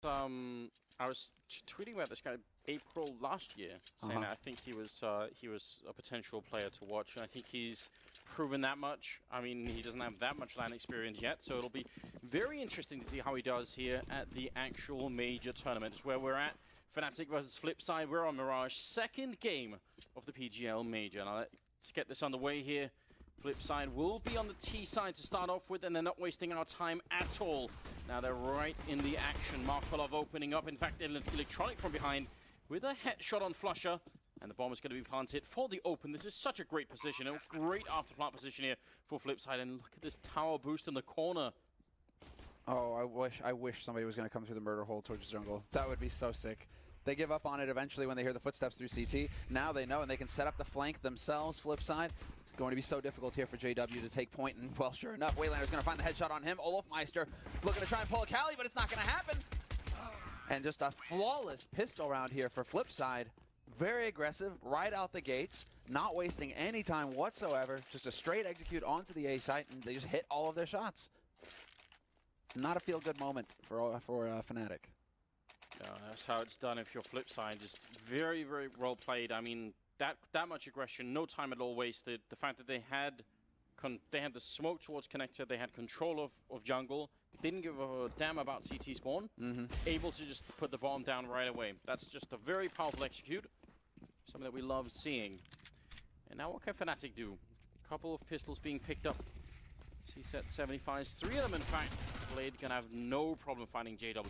I was tweeting about this guy April last year, saying that I think he was a potential player to watch, and I think he's proven that much. I mean, he doesn't have that much LAN experience yet, so it'll be very interesting to see how he does here at the actual major tournament. It's where we're at. fnatic versus FlipSid. We're on Mirage, second game of the PGL major. Now let's get this underway here. FlipSid will be on the T side to start off with, and they're not wasting our time at all. Now they're right in the action. Markolov opening up. In fact, Electronic from behind with a headshot on Flusher. And the bomb is going to be planted for the open. This is such a great position. A great after-plant position here for FlipSid. And look at this tower boost in the corner. Oh, I wish somebody was going to come through the murder hole towards jungle. That would be so sick. They give up on it eventually when they hear the footsteps through CT. Now they know, and they can set up the flank themselves. FlipSid. It's going to be so difficult here for JW to take point. And, well, sure enough, Waylander's going to find the headshot on him. Olofmeister looking to try and pull a Cali, but it's not going to happen. And just a flawless pistol round here for FlipSid. Very aggressive, right out the gates, not wasting any time whatsoever. Just a straight execute onto the A site, and they just hit all of their shots. Not a feel-good moment for fnatic. No, that's how it's done if you're FlipSid. Just very, very well played. I mean, that much aggression, no time at all wasted. The fact that they had the smoke towards connector, they had control of jungle, didn't give a damn about CT spawn, able to just put the bomb down right away. That's just a very powerful execute, something that we love seeing. And now what can fnatic do? A couple of pistols being picked up. C-set 75s, 3 of them in fact. Blade can have no problem finding JW.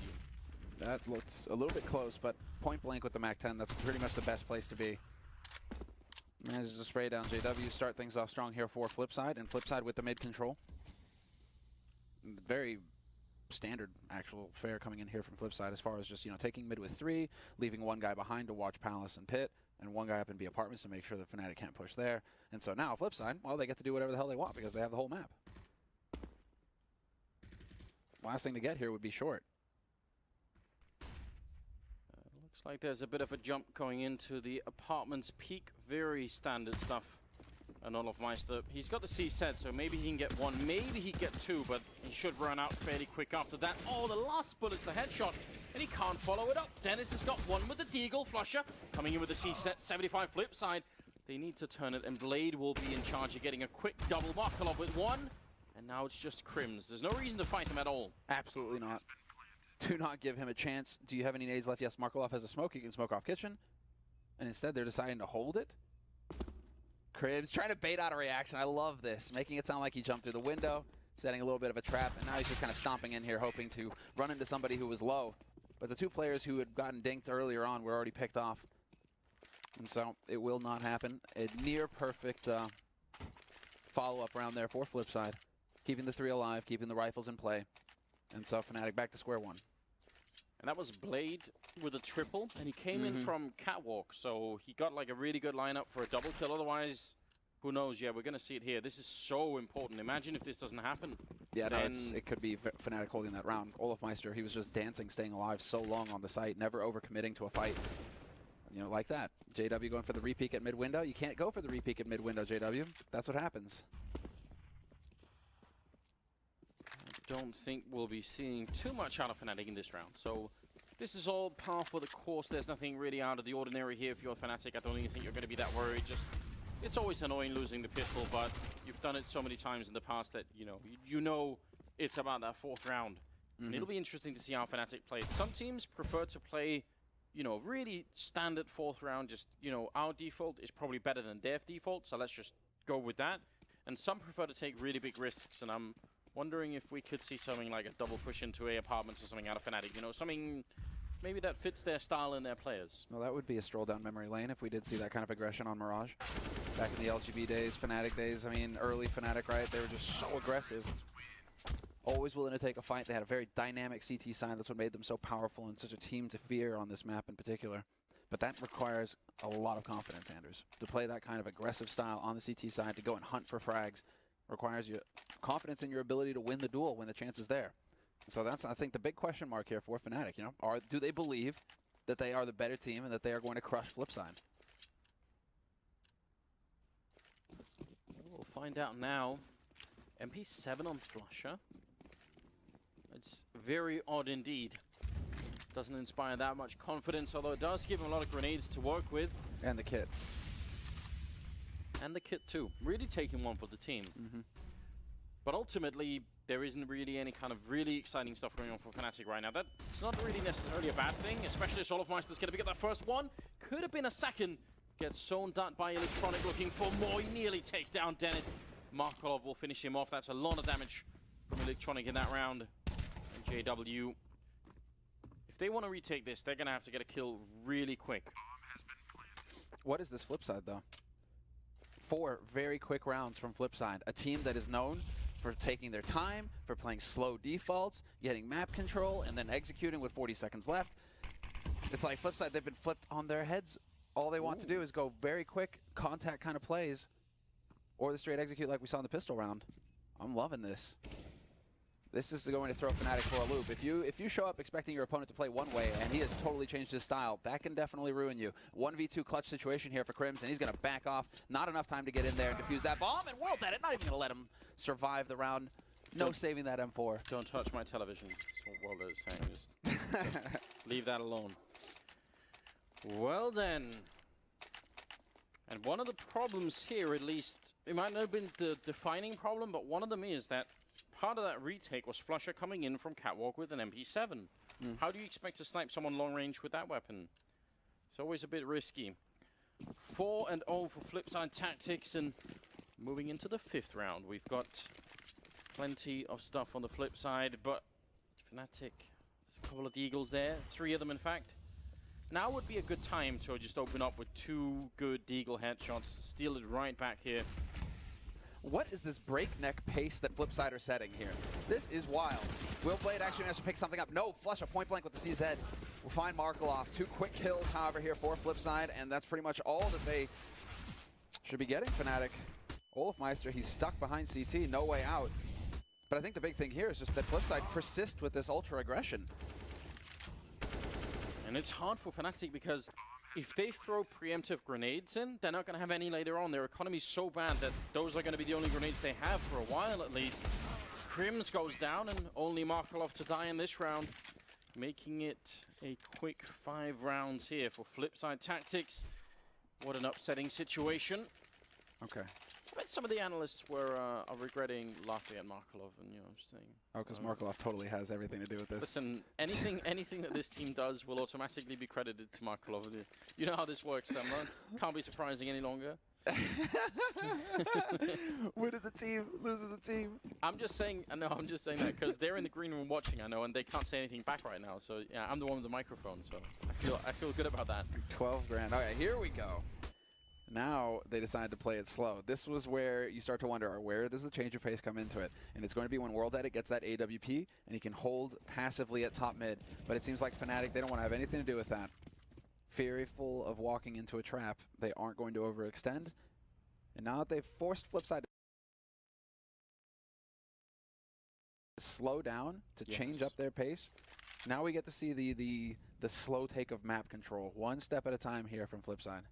That looked a little bit close, but point blank with the MAC-10, that's pretty much the best place to be. Manages to spray down JW, start things off strong here for FlipSid, and FlipSid with the mid control. Very standard actual fare coming in here from FlipSid as far as just, taking mid with 3, leaving one guy behind to watch Palace and Pit, and one guy up in B apartments to make sure that fnatic can't push there. And so now FlipSid, well, they get to do whatever the hell they want because they have the whole map. Last thing to get here would be short. Looks like there's a bit of a jump going into the apartment's peak. Very standard stuff. And Olofmeister, he's got the C-set, so maybe he can get 1, maybe he get 2, but he should run out fairly quick after that. Oh, the last bullet's a headshot, and he can't follow it up. Dennis has got 1 with the Deagle. Flusher coming in with the C-set 75 FlipSid. They need to turn it, and Blade will be in charge of getting a quick double. Markolov with 1, and now it's just Crims. There's no reason to fight him at all. Absolutely not. Do not give him a chance. Do you have any nades left? Yes, Markolov has a smoke. He can smoke off kitchen. And instead, they're deciding to hold it. Cribs trying to bait out a reaction. I love this. Making it sound like he jumped through the window, setting a little bit of a trap, and now he's just kind of stomping in here, hoping to run into somebody who was low. But the 2 players who had gotten dinked earlier on were already picked off. And so it will not happen. A near perfect follow-up round there for FlipSid. Keeping the 3 alive, keeping the rifles in play. And so fnatic back to square one. And that was Blade with a triple, and he came in from Catwalk, so he got like a really good lineup for a double kill. Otherwise, who knows? Yeah, we're going to see it here. This is so important. Imagine if this doesn't happen. Yeah, no, it could be fnatic holding that round. Olofmeister, he was just dancing, staying alive so long on the site, never overcommitting to a fight. Like that. JW going for the repeak at mid-window. You can't go for the repeak at mid-window, JW. That's what happens. Don't think we'll be seeing too much out of fnatic in this round. So this is all par for the course. There's nothing really out of the ordinary here if you're fnatic. I don't even think you're going to be that worried. Just, it's always annoying losing the pistol, but you've done it so many times in the past that you know it's about that 4th round. And it'll be interesting to see how fnatic play. Some teams prefer to play, really standard 4th round. Just, our default is probably better than their default, so let's just go with that. And some prefer to take really big risks, and I'm wondering if we could see something like a double push into A apartments or something out of fnatic. Something maybe that fits their style and their players. Well, that would be a stroll down memory lane if we did see that kind of aggression on Mirage. Back in the LGB days, fnatic days, I mean, early fnatic, right? They were just so aggressive. Always willing to take a fight. They had a very dynamic CT sign. That's what made them so powerful and such a team to fear on this map in particular. But that requires a lot of confidence, Anders. To play that kind of aggressive style on the CT side, to go and hunt for frags, requires you confidence in your ability to win the duel when the chance is there. So that's, I think, the big question mark here for fnatic. Do they believe that they are the better team and that they are going to crush FlipSid? We'll find out now. MP7 on Flusher. It's very odd indeed. Doesn't inspire that much confidence, although it does give him a lot of grenades to work with. And the kit. And the kit too. Really taking one for the team. But ultimately, there isn't really any kind of really exciting stuff going on for Fnatic right now. That's not really necessarily a bad thing, especially as Olofmeister's going to get that first one. Could have been a second. Gets sewn down by Electronic, looking for more. He nearly takes down Dennis. Markolov will finish him off. That's a lot of damage from Electronic in that round. And JW, if they want to retake this, they're going to have to get a kill really quick. What is this FlipSid, though? 4 very quick rounds from FlipSid. A team that is known for taking their time, for playing slow defaults, getting map control, and then executing with 40 seconds left. It's like FlipSid, they've been flipped on their heads. All they want to do is go very quick, contact kind of plays, or the straight execute like we saw in the pistol round. I'm loving this. This is going to throw Fnatic for a loop. If you show up expecting your opponent to play one way and he has totally changed his style, that can definitely ruin you. 1v2 clutch situation here for Crimson. He's going to back off. Not enough time to get in there and defuse that bomb, and World at it. Not even going to let him survive the round. No saving that M4. Don't touch my television. That's what World is saying. Just leave that alone. Well then. And one of the problems here, at least, it might not have been the defining problem, but one of them is that part of that retake was Flusher coming in from Catwalk with an MP7. How do you expect to snipe someone long range with that weapon? It's always a bit risky. 4-0 for FlipSid Tactics, and moving into the 5th round. We've got plenty of stuff on the flip side, but Fnatic, there's a couple of Deagles there, 3 of them in fact. Now would be a good time to just open up with 2 good Deagle headshots, steal it right back here. What is this breakneck pace that FlipSid are setting here? This is wild. Will Blade actually manage to pick something up? No, Flush a point blank with the CZ. We'll find Markolov. 2 quick kills, however, here for FlipSid, and that's pretty much all that they should be getting, Fnatic. Olofmeister, he's stuck behind CT, no way out. But I think the big thing here is just that FlipSid persist with this ultra aggression. And it's hard for Fnatic because if they throw preemptive grenades in, they're not going to have any later on. Their economy's so bad that those are going to be the only grenades they have for a while at least. Crims goes down and only Markolov to die in this round, making it a quick 5 rounds here for FlipSid Tactics. What an upsetting situation. Okay. I bet some of the analysts are regretting laughing at Markolov, and you know, just saying. Oh, because Markolov totally has everything to do with this. Listen, anything that this team does will automatically be credited to Markolov. You know how this works, Sam. Can't be surprising any longer. Wins a team, loses a team. I'm just saying that because they're in the green room watching, I know, and they can't say anything back right now. So yeah, I'm the one with the microphone, so I feel good about that. 12 grand. Okay, here we go. Now they decided to play it slow. This was where you start to wonder, where does the change of pace come into it? And it's going to be when World Edit gets that AWP and he can hold passively at top mid. But it seems like Fnatic, they don't want to have anything to do with that. Fearful of walking into a trap, they aren't going to overextend. And now that they've forced FlipSid to slow down, to change up their pace, now we get to see the slow take of map control. 1 step at a time here from FlipSid.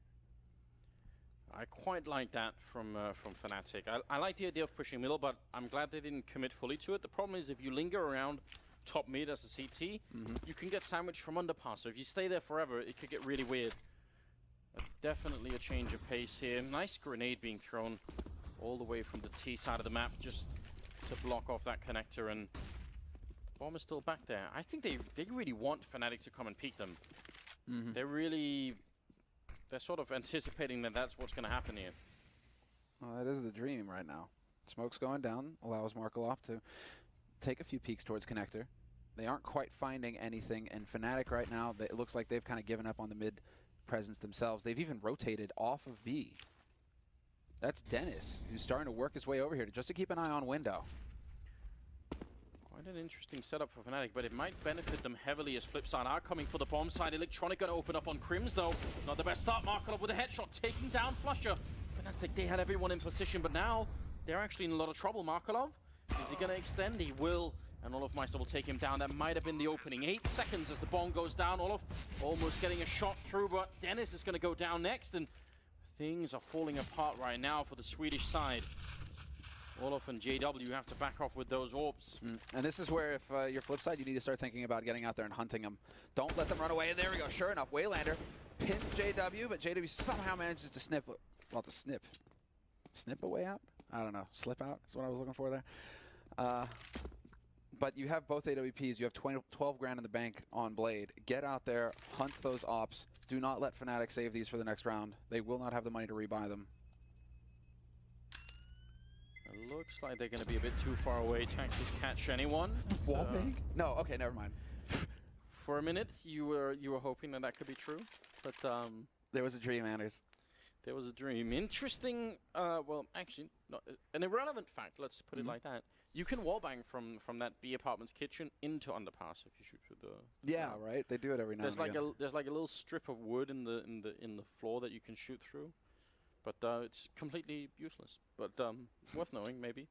I quite like that from Fnatic. I like the idea of pushing middle, but I'm glad they didn't commit fully to it. The problem is if you linger around top mid as a CT, you can get sandwiched from underpass. So if you stay there forever, it could get really weird. Definitely a change of pace here. Nice grenade being thrown all the way from the T side of the map just to block off that connector, and bomb is still back there. I think they really want Fnatic to come and peek them. They're sort of anticipating that that's what's going to happen here. Well, that is the dream right now. Smoke's going down, allows Markolov to take a few peeks towards connector. They aren't quite finding anything, and Fnatic right now, it looks like they've kind of given up on the mid presence themselves. They've even rotated off of B. That's Dennis, who's starting to work his way over here just to keep an eye on window. Quite an interesting setup for Fnatic, but it might benefit them heavily as FlipSid are coming for the bomb side. Electronic going to open up on Crims, though. Not the best start. Markolov with a headshot, taking down Flusher. Fnatic, they had everyone in position, but now they're actually in a lot of trouble. Markolov, is he going to extend? He will, and Olofmeister will take him down. That might have been the opening. 8 seconds as the bomb goes down. Olof almost getting a shot through, but Dennis is going to go down next, and things are falling apart right now for the Swedish side. Olaf and JW have to back off with those orbs. And this is where, if you're FlipSid, you need to start thinking about getting out there and hunting them. Don't let them run away. And there we go. Sure enough, Waylander pins JW, but JW somehow manages to snip. Well, to snip. Snip a way out? I don't know. Slip out is what I was looking for there. But you have both AWPs. You have 12 grand in the bank on Blade. Get out there, hunt those ops. Do not let fnatic save these for the next round. They will not have the money to rebuy them. It looks like they're going to be a bit too far away to actually catch anyone. Wallbang? No, okay, never mind. For a minute, you were hoping that that could be true, but there was a dream, Anders. There was a dream. Interesting. Well, actually, not, an irrelevant fact. Let's put it like that. You can wallbang from that B apartment's kitchen into underpass if you shoot with the. Yeah, right. They do it every now and again. There's like a little strip of wood in the floor that you can shoot through, but it's completely useless. But worth knowing, maybe.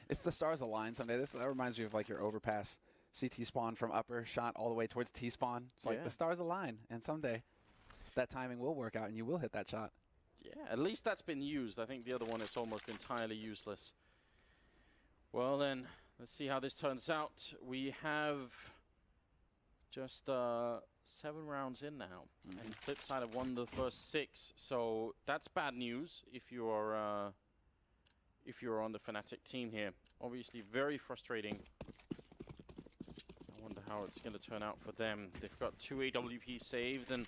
If the stars align someday, that reminds me of like your overpass CT spawn from upper shot all the way towards T spawn. It's like the stars align, and someday that timing will work out, and you will hit that shot. Yeah, at least that's been used. I think the other one is almost entirely useless. Well then, let's see how this turns out. We have just 7 rounds in now, and FlipSid have won the first 6. So that's bad news if you're on the Fnatic team here. Obviously, very frustrating. I wonder how it's going to turn out for them. They've got 2 AWP saved and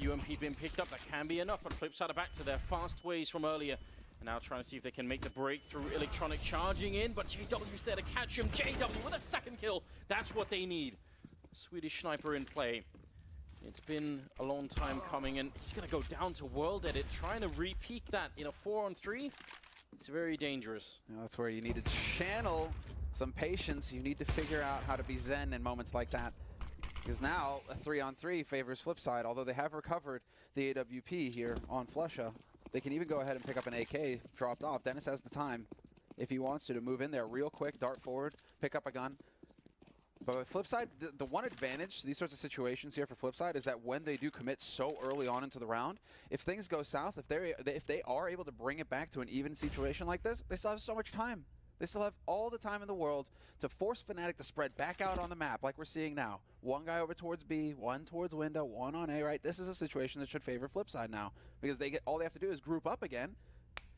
UMP been picked up. That can be enough, but FlipSid are back to their fast ways from earlier. And now trying to see if they can make the breakthrough. Electronic charging in, but JW's there to catch him. JW with a second kill. That's what they need. Swedish sniper in play. It's been a long time coming, and he's going to go down to World Edit, trying to re-peak that in a 4-on-3. It's very dangerous. You know, that's where you need to channel some patience. You need to figure out how to be zen in moments like that. Because now a 3-on-3 favors FlipSid, although they have recovered the AWP here on Flusha. They can even go ahead and pick up an AK dropped off. Dennis has the time, if he wants to move in there real quick, dart forward, pick up a gun. But with FlipSid, the one advantage to these sorts of situations here for FlipSid is that when they do commit so early on into the round, if things go south, if they are able to bring it back to an even situation like this, they still have so much time. They still have all the time in the world to force Fnatic to spread back out on the map like we're seeing now. One guy over towards B, one towards window, one on A, right? This is a situation that should favor FlipSid now because all they have to do is group up again,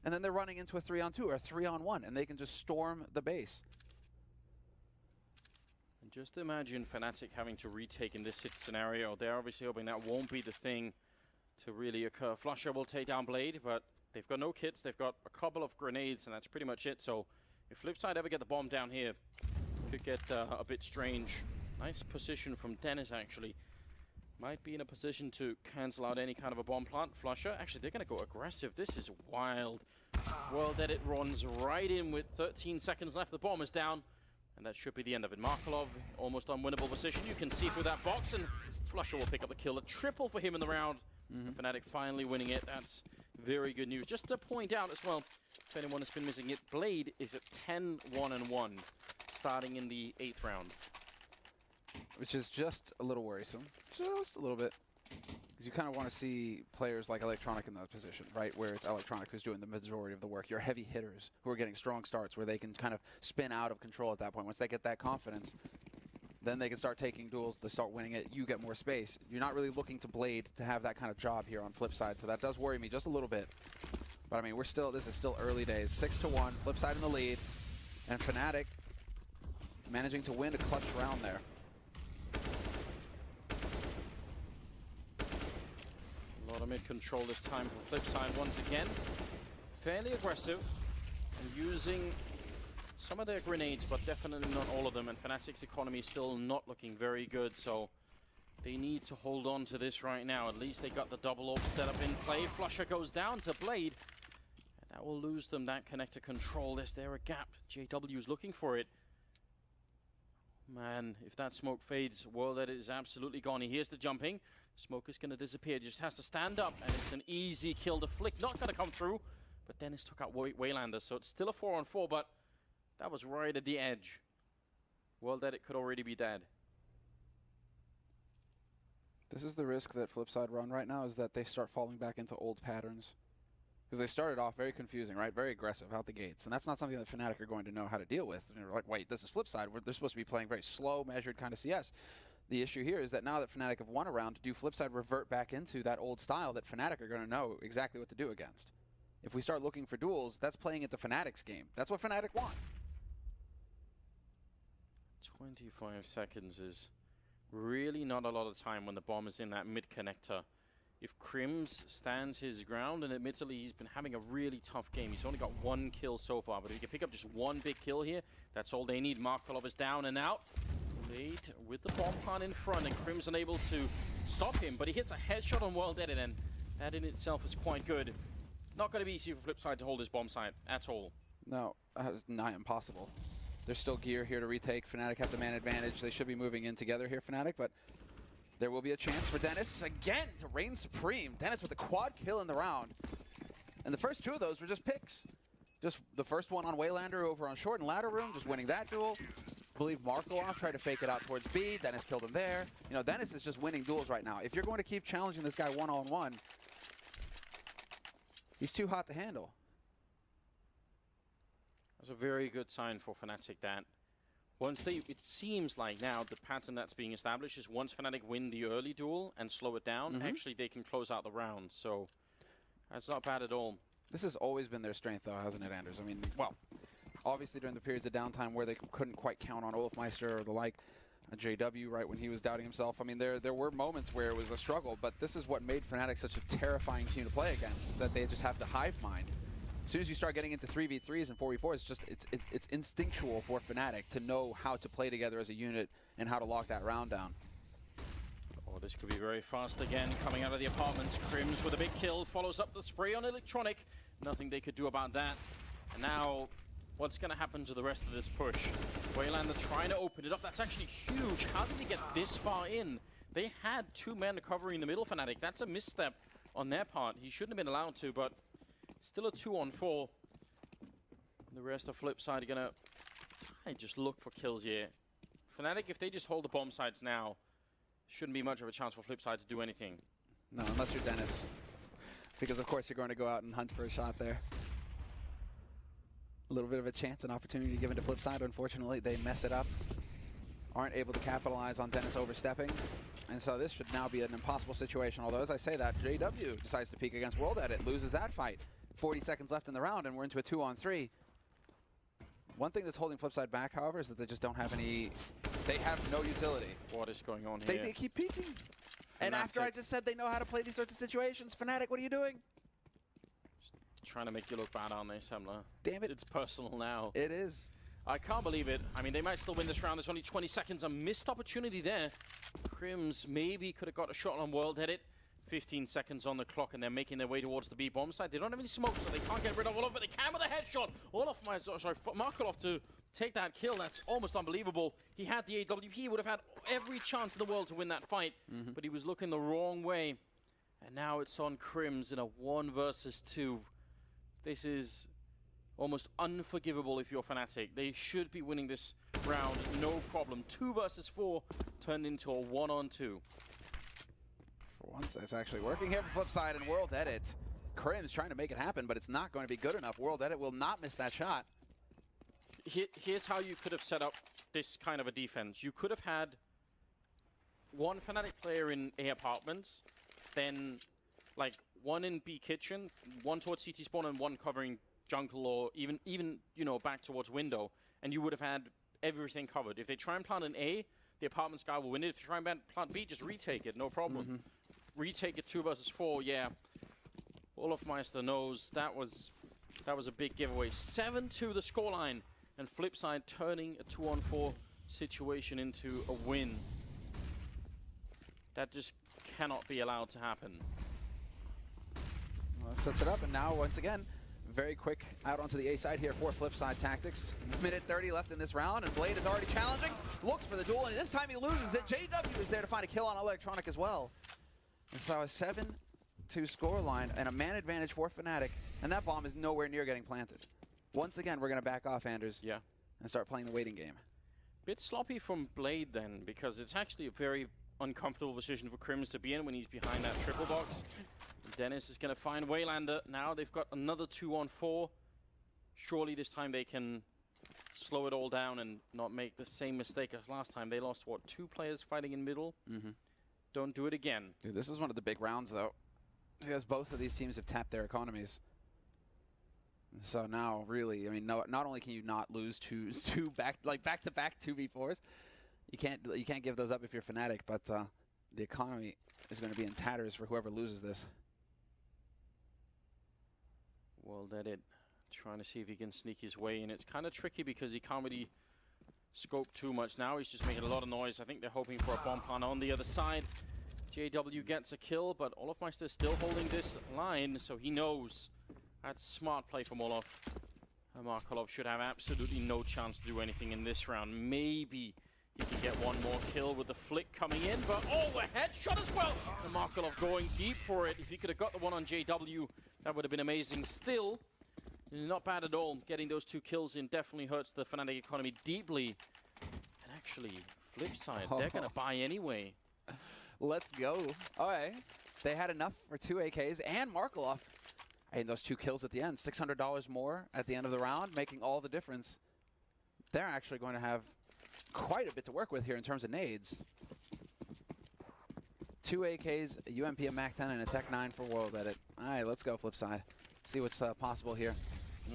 and then they're running into a 3-on-2 or a 3-on-1, and they can just storm the base. And just imagine Fnatic having to retake in this hit scenario. They're obviously hoping that won't be the thing to really occur. Flusha will take down Blade, but they've got no kits. They've got a couple of grenades, and that's pretty much it. So if FlipSid ever get the bomb down here, it could get a bit strange. Nice position from Dennis, actually. Might be in a position to cancel out any kind of a bomb plant. Flusha, actually, they're going to go aggressive. This is wild. World Edit runs right in with 13 seconds left. The bomb is down, and that should be the end of it. Markelov, almost unwinnable position. You can see through that box, and Flusha will pick up the kill. A triple for him in the round. Fnatic finally winning it. That's very good news. Just to point out as well, if anyone has been missing it, Blade is at 10-1-1, starting in the 8th round. Which is just a little worrisome. Just a little bit. Because you kind of want to see players like Electronic in that position, right? Where it's Electronic who's doing the majority of the work. Your heavy hitters who are getting strong starts where they can kind of spin out of control at that point. Once they get that confidence, then they can start taking duels, they start winning it, you get more space. You're not really looking to Blade to have that kind of job here on FlipSid, so that does worry me just a little bit. But I mean, this is still early days. 6-1, FlipSid in the lead, and Fnatic managing to win a clutch round there. A lot of mid-control this time for FlipSid once again. Fairly aggressive, and using some of their grenades, but definitely not all of them, and Fnatic's economy still not looking very good, so they need to hold on to this right now. At least they got the double orb set up in play. Flusha goes down to Blade, and that will lose them that connector control. Is there a gap? JW is looking for it. Man, if that smoke fades, World Edit is absolutely gone. He hears the jumping. Smoke is going to disappear. Just has to stand up, and it's an easy kill. The flick not going to come through, but Dennis took out Waylander, so it's still a 4-on-4, but that was right at the edge. World Edit could already be dead. This is the risk that FlipSid run right now, is that they start falling back into old patterns. Because they started off very confusing, right? Very aggressive out the gates. And that's not something that Fnatic are going to know how to deal with. And you're like, wait, this is FlipSid. They're supposed to be playing very slow, measured kind of CS. The issue here is that now that Fnatic have won a round, do FlipSid revert back into that old style that Fnatic are going to know exactly what to do against? If we start looking for duels, that's playing into Fnatic's game. That's what Fnatic want. 25 seconds is really not a lot of time when the bomb is in that mid-connector. If Crims stands his ground, and admittedly he's been having a really tough game. He's only got 1 kill so far, but if he can pick up just 1 big kill here, that's all they need. Markolov is down and out. Blade with the bomb plant in front, and Crims unable to stop him, but he hits a headshot on World Edit, and that in itself is quite good. Not going to be easy for FlipSid to hold his bomb site at all. No, nigh impossible. There's still gear here to retake. Fnatic have the man advantage. They should be moving in together here, Fnatic, but there will be a chance for Dennis again to reign supreme. Dennis with a quad kill in the round. And the first 2 of those were just picks. Just the first one on Waylander over on short and ladder room, just winning that duel. I believe Markolov tried to fake it out towards B. Dennis killed him there. You know, Dennis is just winning duels right now. If you're going to keep challenging this guy one-on-one, he's too hot to handle. That's a very good sign for Fnatic that once they, it seems like now the pattern that's being established is once Fnatic win the early duel and slow it down, actually they can close out the round. So that's not bad at all. This has always been their strength, though, hasn't it, Anders? I mean, well, obviously during the periods of downtime where they couldn't quite count on Olafmeister or the like, JW, right, when he was doubting himself. I mean, there were moments where it was a struggle, but this is what made Fnatic such a terrifying team to play against, is that they just have the hive mind. As soon as you start getting into 3v3s and 4v4s, it's instinctual for Fnatic to know how to play together as a unit and how to lock that round down. Oh, this could be very fast again, coming out of the apartments. Crims with a big kill, follows up the spray on Electronic. Nothing they could do about that. And now, what's going to happen to the rest of this push? Waylander trying to open it up. That's actually huge. How did they get this far in? They had 2 men covering the middle, Fnatic. That's a misstep on their part. He shouldn't have been allowed to, but still a 2-on-4. The rest of FlipSid are going to just look for kills here. Fnatic, if they just hold the bomb sites now, shouldn't be much of a chance for FlipSid to do anything. No, unless you're Dennis. Because, of course, you're going to go out and hunt for a shot there. A little bit of a chance and opportunity given to FlipSid. Unfortunately, they mess it up. Aren't able to capitalize on Dennis overstepping. And so this should now be an impossible situation. Although, as I say that, JW decides to peek against World Edit, loses that fight. 40 seconds left in the round, and we're into a 2-on-3. One thing that's holding FlipSid back, however, is that they just don't have any... They have no utility. What is going on here? They keep peeking. And after I just said they know how to play these sorts of situations, Fnatic, what are you doing? Just trying to make you look bad, aren't they, Semler? Damn it. It's personal now. It is. I can't believe it. I mean, they might still win this round. There's only 20 seconds. A missed opportunity there. Crims maybe could have got a shot on World Edit. 15 seconds on the clock, and they're making their way towards the B bomb side. They don't have any smoke, so they can't get rid of Olaf, but they can with a headshot. Markolov to take that kill. That's almost unbelievable. He had the AWP. He would have had every chance in the world to win that fight, but he was looking the wrong way. And now it's on Crims in a 1 versus 2. This is almost unforgivable if you're Fnatic. They should be winning this round, no problem. 2 versus 4 turned into a 1-on-2. For once, it's actually working here for FlipSid and World Edit. Crims trying to make it happen, but it's not going to be good enough. World Edit will not miss that shot. Here's how you could have set up this kind of a defense. You could have had 1 Fnatic player in A apartments, then like 1 in B kitchen, 1 towards CT spawn, and 1 covering jungle, or even you know, back towards window, and you would have had everything covered. If they try and plant an A, the apartments guy will win it. If you try and plant B, just retake it, no problem. Retake it 2 versus 4, yeah. Olafmeister knows that was a big giveaway. 7-2 the scoreline, and FlipSid turning a 2-on-4 situation into a win. That just cannot be allowed to happen. Well, that sets it up, and now once again, very quick out onto the A side here for FlipSid Tactics. Minute 30 left in this round, and Blade is already challenging. Looks for the duel, and this time he loses it. JW is there to find a kill on Electronic as well. And so a 7-2 scoreline and a man advantage for Fnatic, and that bomb is nowhere near getting planted. Once again, we're going to back off, Anders, and start playing the waiting game. Bit sloppy from Blade then, because it's actually a very uncomfortable position for Crims to be in when he's behind that triple box. Dennis is going to find Waylander. Now they've got another 2-on-4. Surely this time they can slow it all down and not make the same mistake as last time. They lost, what, 2 players fighting in middle? Don't do it again. Dude, this is one of the big rounds, though, because both of these teams have tapped their economies. So now, really, I mean, not only can you not lose two back-to-back 2v4s, you can't give those up if you're Fnatic, but the economy is going to be in tatters for whoever loses this. Well, that it. Trying to see if he can sneak his way in. It's kind of tricky because he can't really scope too much now. He's just making a lot of noise. I think they're hoping for a bomb plant on the other side. JW gets a kill, but Olofmeister is still holding this line, so he knows. That's smart play from Olof. Markelov should have absolutely no chance to do anything in this round. Maybe he can get one more kill with the flick coming in, but the headshot as well! And Markelov going deep for it. If he could have got the one on JW, that would have been amazing. Still, not bad at all. Getting those 2 kills in definitely hurts the Fnatic economy deeply. And actually, FlipSid, they're going to buy anyway. Let's go. All right. They had enough for 2 AKs and Markelov. And those 2 kills at the end, $600 more at the end of the round, making all the difference. They're actually going to have quite a bit to work with here in terms of nades. 2 AKs, a UMP, a MAC-10, and a Tech-9 for World Edit. All right, let's go, FlipSid. See what's possible here.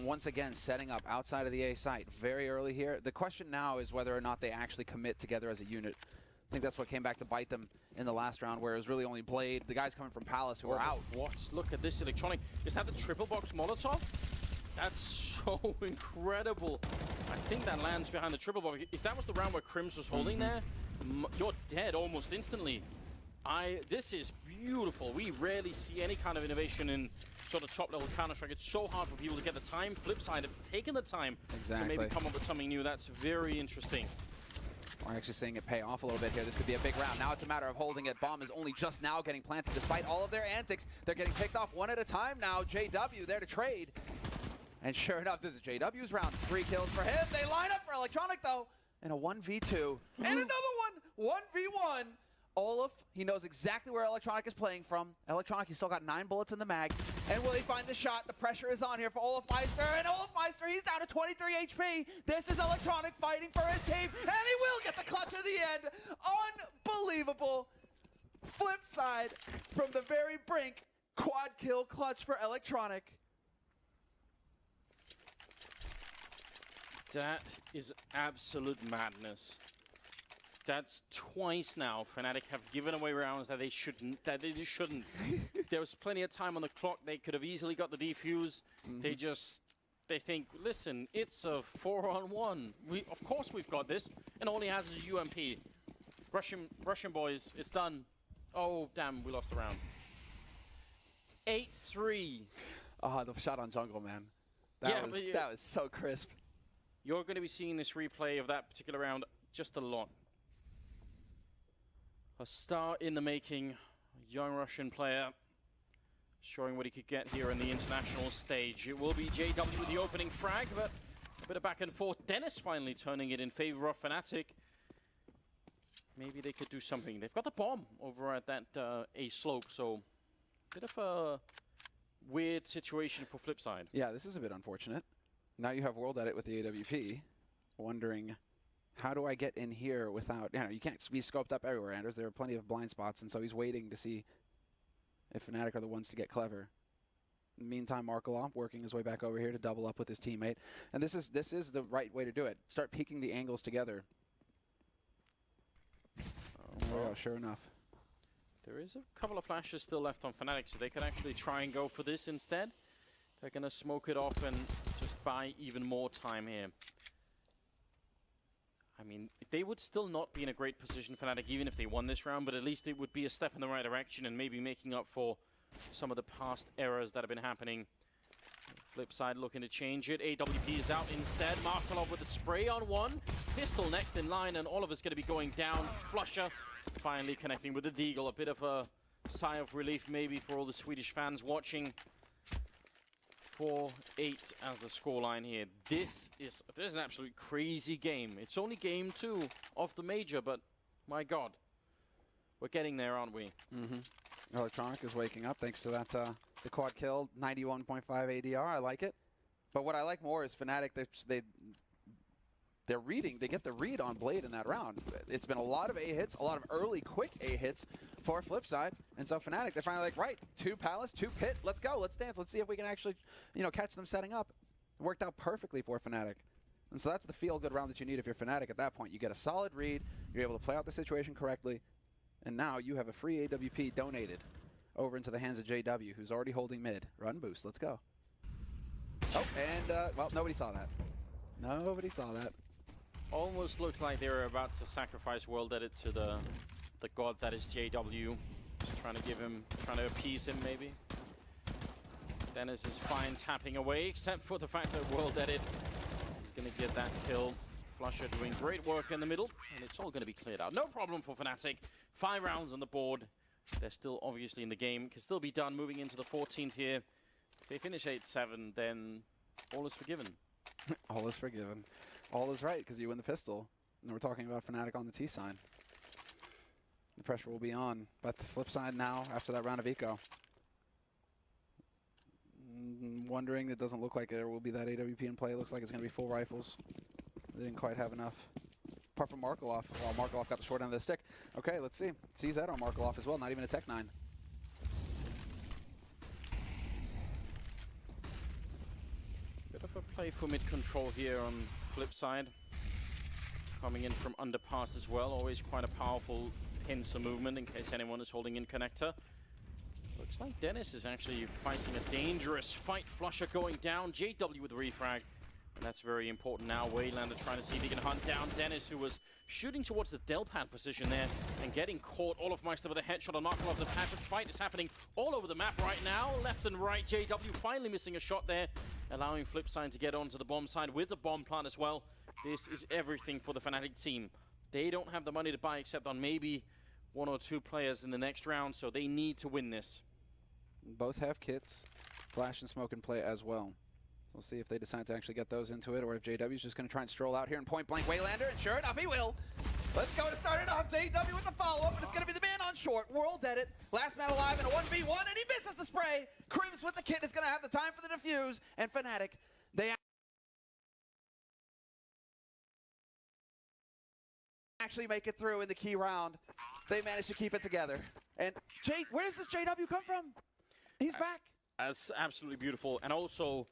Once again, setting up outside of the A site very early here. The question now is whether or not they actually commit together as a unit. I think that's what came back to bite them in the last round, where it was really only Blade, the guys coming from Palace, who are out. What? Look at this electronic. Is that the triple box Molotov? That's so incredible. I think that lands behind the triple box. If that was the round where Crims was holding there, you're dead almost instantly. This is beautiful. We rarely see any kind of innovation in sort of top-level Counter-Strike. It's so hard for people to get the time. FlipSid have taken the time to maybe come up with something new. That's very interesting. We're actually seeing it pay off a little bit here. This could be a big round. Now it's a matter of holding it. Bomb is only just now getting planted. Despite all of their antics, they're getting picked off one at a time now. JW there to trade. And sure enough, this is JW's round. 3 kills for him. They line up for Electronic, though, in a 1v2. And another one, 1v1. Olof, he knows exactly where Electronic is playing from. Electronic, he's still got 9 bullets in the mag. And will he find the shot? The pressure is on here for Olofmeister. And Olofmeister, he's down to 23 HP. This is Electronic fighting for his team. And he will get the clutch at the end. Unbelievable. FlipSid from the very brink. Quad kill clutch for Electronic. That is absolute madness. That's twice now Fnatic have given away rounds that they shouldn't. There was plenty of time on the clock. They could have easily got the defuse. They think, listen, it's a 4-on-1. Of course we've got this. And all he has is UMP. Russian boys, it's done. Oh, damn, we lost the round. 8-3. The shot on jungle, man. That was so crisp. You're going to be seeing this replay of that particular round just a lot. A star in the making, a young Russian player, showing what he could get here in the international stage. It will be JW with the opening frag, but a bit of back and forth. Dennis finally turning it in favor of Fnatic. Maybe they could do something. They've got the bomb over at that A slope, so a bit of a weird situation for FlipSid. Yeah, this is a bit unfortunate. Now you have World Edit with the AWP, wondering, how do I get in here without, you can't be scoped up everywhere, Anders. There are plenty of blind spots, and so he's waiting to see if Fnatic are the ones to get clever. In the meantime, Markelov working his way back over here to double up with his teammate. And this is the right way to do it. Start peeking the angles together. Oh, sure enough. There is a couple of flashes still left on Fnatic, so they can actually try and go for this instead. They're going to smoke it off and just buy even more time here. I mean, they would still not be in a great position, Fnatic, even if they won this round, but at least it would be a step in the right direction and maybe making up for some of the past errors that have been happening. FlipSid looking to change it. AWP is out instead. Markelov with a spray on one. Pistol next in line, and Oliver's going to be going down. Flusher finally connecting with the Deagle. A bit of a sigh of relief maybe for all the Swedish fans watching. 4-8 as the scoreline here. This is an absolute crazy game. It's only game 2 of the major, but my God, we're getting there, aren't we? Electronic is waking up thanks to that the quad kill, 91.5 ADR. I like it. But what I like more is Fnatic. They're reading. They get the read on Blade in that round. It's been a lot of A hits, a lot of early quick A hits for FlipSid, and so Fnatic, they're finally like, right, 2 Palace, 2 Pit. Let's go. Let's dance. Let's see if we can actually, catch them setting up. It worked out perfectly for Fnatic. And so that's the feel-good round that you need if you're Fnatic at that point. You get a solid read, you're able to play out the situation correctly, and now you have a free AWP donated over into the hands of JW, who's already holding mid. Run boost, let's go. Oh, and, well, nobody saw that. Nobody saw that. Almost looked like they were about to sacrifice World Edit to the god that is JW. Just trying to appease him maybe. Dennis is fine tapping away, except for the fact that World Edit is going to get that kill. Flusher doing great work in the middle, and it's all going to be cleared out. No problem for Fnatic. 5 rounds on the board. They're still obviously in the game. Can still be done moving into the 14th here. If they finish 8-7, then all is forgiven. All is forgiven. All is right, because you win the pistol. And we're talking about Fnatic on the T sign. The pressure will be on. But FlipSid now, after that round of eco. Wondering, it doesn't look like there will be that AWP in play. It looks like it's going to be full rifles. They didn't quite have enough. Apart from Markaloff. Well, Markaloff got the short end of the stick. Okay, let's see. CZ on Markaloff as well, not even a Tech 9. Bit of a play for mid-control here on FlipSid. Coming in from underpass as well. Always quite a powerful hint to movement in case anyone is holding in connector. Looks like Dennis is actually fighting a dangerous fight. Flusher going down. JW with the refrag. And that's very important now. Waylander trying to see if he can hunt down Dennis, who was shooting towards the Delpad position there and getting caught. Olofmeister with a headshot on Markaloff. The fight is happening all over the map right now. Left and right. JW finally missing a shot there, allowing FlipSid to get onto the bomb side with the bomb plant as well. This is everything for the Fnatic team. They don't have the money to buy except on maybe 1 or 2 players in the next round, so they need to win this. Both have kits. Flash and smoke in play as well. We'll see if they decide to actually get those into it, or if JW's just going to try and stroll out here and point blank Waylander, and sure enough, he will. Let's go to start it off. JW with the follow-up, and it's going to be the man on short. World Edit, last man alive in a 1v1, and he misses the spray. Crims with the kit is going to have the time for the defuse, and Fnatic, they actually make it through in the key round. They managed to keep it together. And where does this JW come from? He's back. That's absolutely beautiful, and also,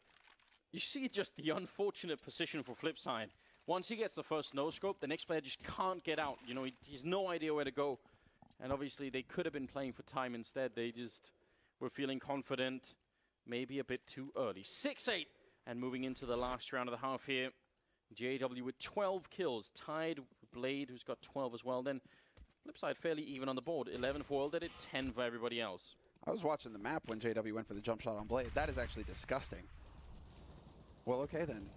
you see just the unfortunate position for FlipSid. Once he gets the first no-scope, the next player just can't get out. He has no idea where to go. And obviously, they could have been playing for time instead. They just were feeling confident, maybe a bit too early. 6-8, and moving into the last round of the half here. JW with 12 kills, tied with Blade, who's got 12 as well. Then FlipSid fairly even on the board. 11 for World Edit, 10 for everybody else. I was watching the map when JW went for the jump shot on Blade. That is actually disgusting. Well, okay then.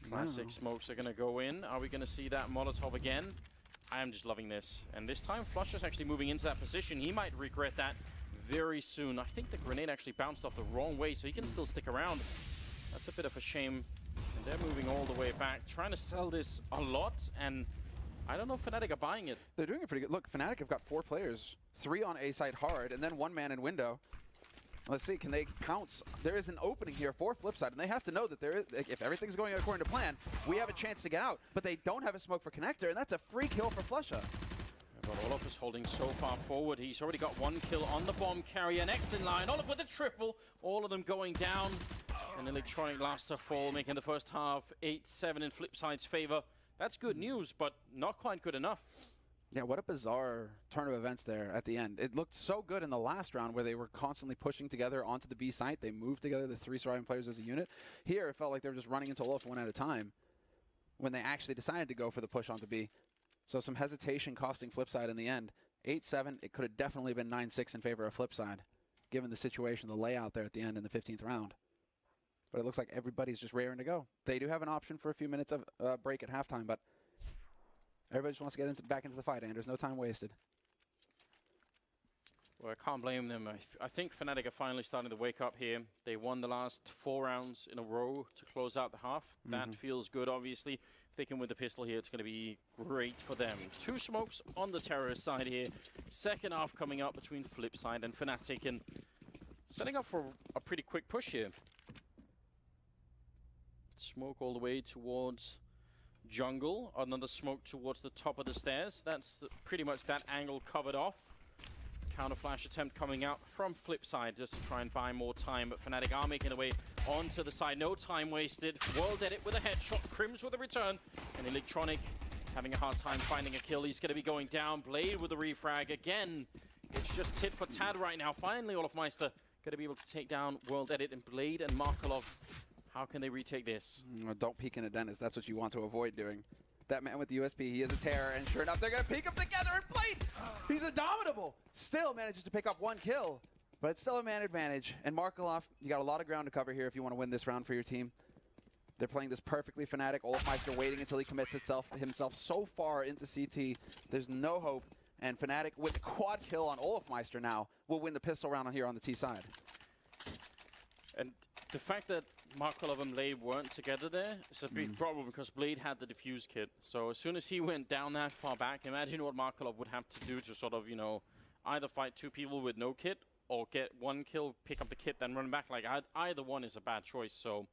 Classic smokes are going to go in. Are we going to see that Molotov again? I am just loving this. And this time, Flusher's actually moving into that position. He might regret that very soon. I think the grenade actually bounced off the wrong way, so he can still stick around. That's a bit of a shame. And they're moving all the way back, trying to sell this a lot, and I don't know if Fnatic are buying it. They're doing it pretty good. Look, Fnatic have got 4 players, 3 on A side hard, and then 1 man in window. Let's see, can they pounce? There is an opening here for FlipSid, and they have to know that if everything's going according to plan, we have a chance to get out. But they don't have a smoke for connector, and that's a free kill for Flusher. But Olof is holding so far forward. He's already got 1 kill on the bomb carrier. Next in line, Olof with the triple. All of them going down. And Electronic last to fall, making the first half 8-7 in FlipSid's favor. That's good news, but not quite good enough. Yeah, what a bizarre turn of events there at the end. It looked so good in the last round where they were constantly pushing together onto the B site. They moved together, the 3 surviving players as a unit. Here, it felt like they were just running into Olof one at a time when they actually decided to go for the push onto B. So some hesitation costing FlipSid in the end. 8-7, it could have definitely been 9-6 in favor of FlipSid, given the situation, the layout there at the end in the 15th round. But it looks like everybody's just raring to go. They do have an option for a few minutes of break at halftime, but everybody just wants to get back into the fight, and there's no time wasted. Well, I can't blame them. I think Fnatic are finally starting to wake up here. They won the last 4 rounds in a row to close out the half. That feels good, obviously. If If they can win the pistol here, it's going to be great for them. 2 smokes on the terrorist side here. Second half coming up between FlipSid and fnatic, and setting up for a pretty quick push here. Smoke all the way towards jungle. Another smoke towards the top of the stairs. That's pretty much that angle covered off. Counter flash attempt coming out from FlipSid just to try and buy more time, but fnatic are making their way onto the side. No time wasted. World Edit with a headshot. Crims with a return. And Electronic having a hard time finding a kill. He's going to be going down. Blade with a refrag. Again, it's just tit for tat right now. Finally, Olofmeister going to be able to take down World Edit, and Blade and Markelov. How can they retake this? Don't peek in a dentist. That's what you want to avoid doing. That man with the USP, he is a terror, and sure enough, they're going to peek him together, and Blade, he's indomitable. Still manages to pick up 1 kill, but it's still a man advantage. And Markelov, you got a lot of ground to cover here if you want to win this round for your team. They're playing this perfectly fnatic. Olofmeister waiting until he commits himself so far into CT. There's no hope, and fnatic with the quad kill on Olofmeister now will win the pistol round on here on the T side. And the fact that Markelov and Blade weren't together there is a big problem, because Blade had the defuse kit. So as soon as he went down that far back, imagine what Markelov would have to do to sort of, you know, either fight 2 people with no kit or get 1 kill, pick up the kit, then run back. Like, either one is a bad choice. So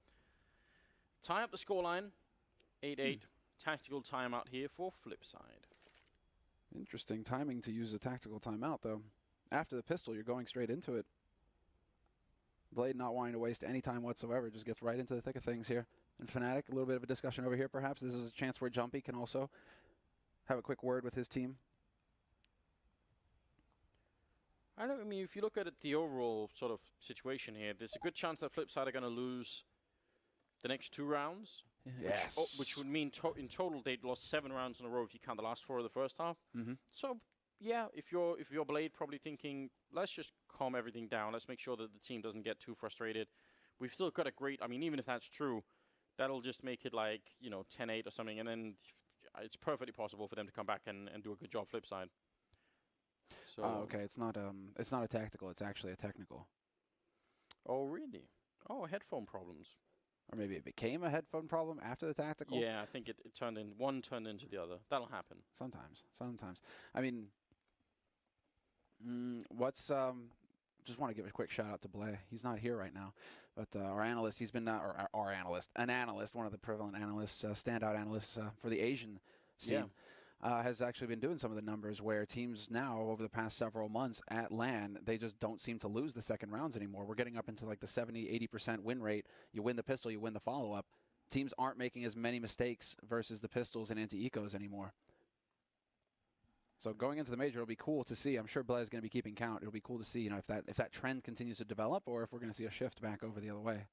tie up the scoreline, 8-8. Tactical timeout here for FlipSid. Interesting timing to use a tactical timeout, though. After the pistol, you're going straight into it. Blade not wanting to waste any time whatsoever, just gets right into the thick of things here. And fnatic, a little bit of a discussion over here, perhaps. This is a chance where Jumpy can also have a quick word with his team. I mean, if you look at it, the overall sort of situation here, there's a good chance that FlipSid are going to lose the next 2 rounds. Yes. Which would mean in total they'd lost 7 rounds in a row if you count the last 4 of the first half. So yeah, if you're Blade, probably thinking, let's just calm everything down. Let's make sure that the team doesn't get too frustrated. We've still got a great, I mean, even if that's true, that'll just make it like, you know, 10-8 or something, and then it's perfectly possible for them to come back and do a good job FlipSid. So okay, it's not a tactical, it's actually a technical. Oh, really? Oh, headphone problems. Or maybe it became a headphone problem after the tactical? Yeah, I think it turned in, one turned into the other. That'll happen. Sometimes. I mean, just want to give a quick shout out to Blay. He's not here right now, but our analyst, he's been, or our analyst, an analyst, one of the prevalent analysts, standout analysts for the Asian scene, has actually been doing some of the numbers where teams now, over the past several months at LAN, they just don't seem to lose the second rounds anymore. We're getting up into like the 70-80% win rate. You win the pistol, you win the follow-up. Teams aren't making as many mistakes versus the pistols and anti-ecos anymore. So going into the major, it'll be cool to see. I'm sure Blay is going to be keeping count. It'll be cool to see, you know, if that trend continues to develop, or if we're going to see a shift back over the other way.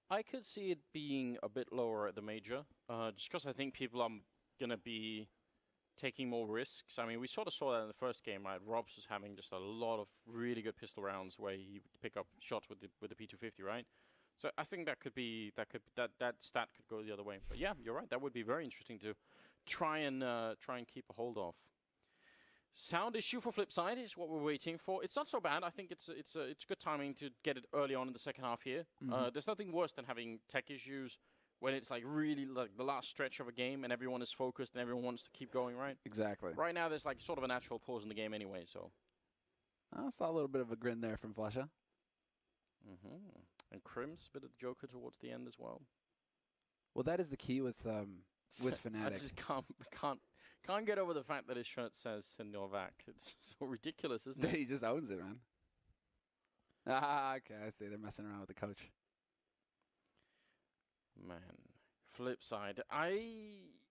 I could see it being a bit lower at the major, just because I think people are going to be taking more risks. I mean, we sort of saw that in the first game, right? Robs was having just a lot of really good pistol rounds where he would pick up shots with the P250, right? So I think that stat could go the other way. But yeah, you're right. That would be very interesting to try and keep a hold of. Sound issue for FlipSid is what we're waiting for. It's not so bad. I think it's good timing to get it early on in the second half here. There's nothing worse than having tech issues when it's like really like the last stretch of a game and everyone is focused and everyone wants to keep going, right? Exactly. Right now there's like sort of a natural pause in the game anyway, so. I saw a little bit of a grin there from Flesha. And Crims, a bit of the Joker towards the end as well. Well, that is the key with fnatic. I just can't get over the fact that his shirt says Senor-Vac. It's so ridiculous, isn't it? He just owns it, man. Ah, okay, I see. They're messing around with the coach. Man, FlipSid.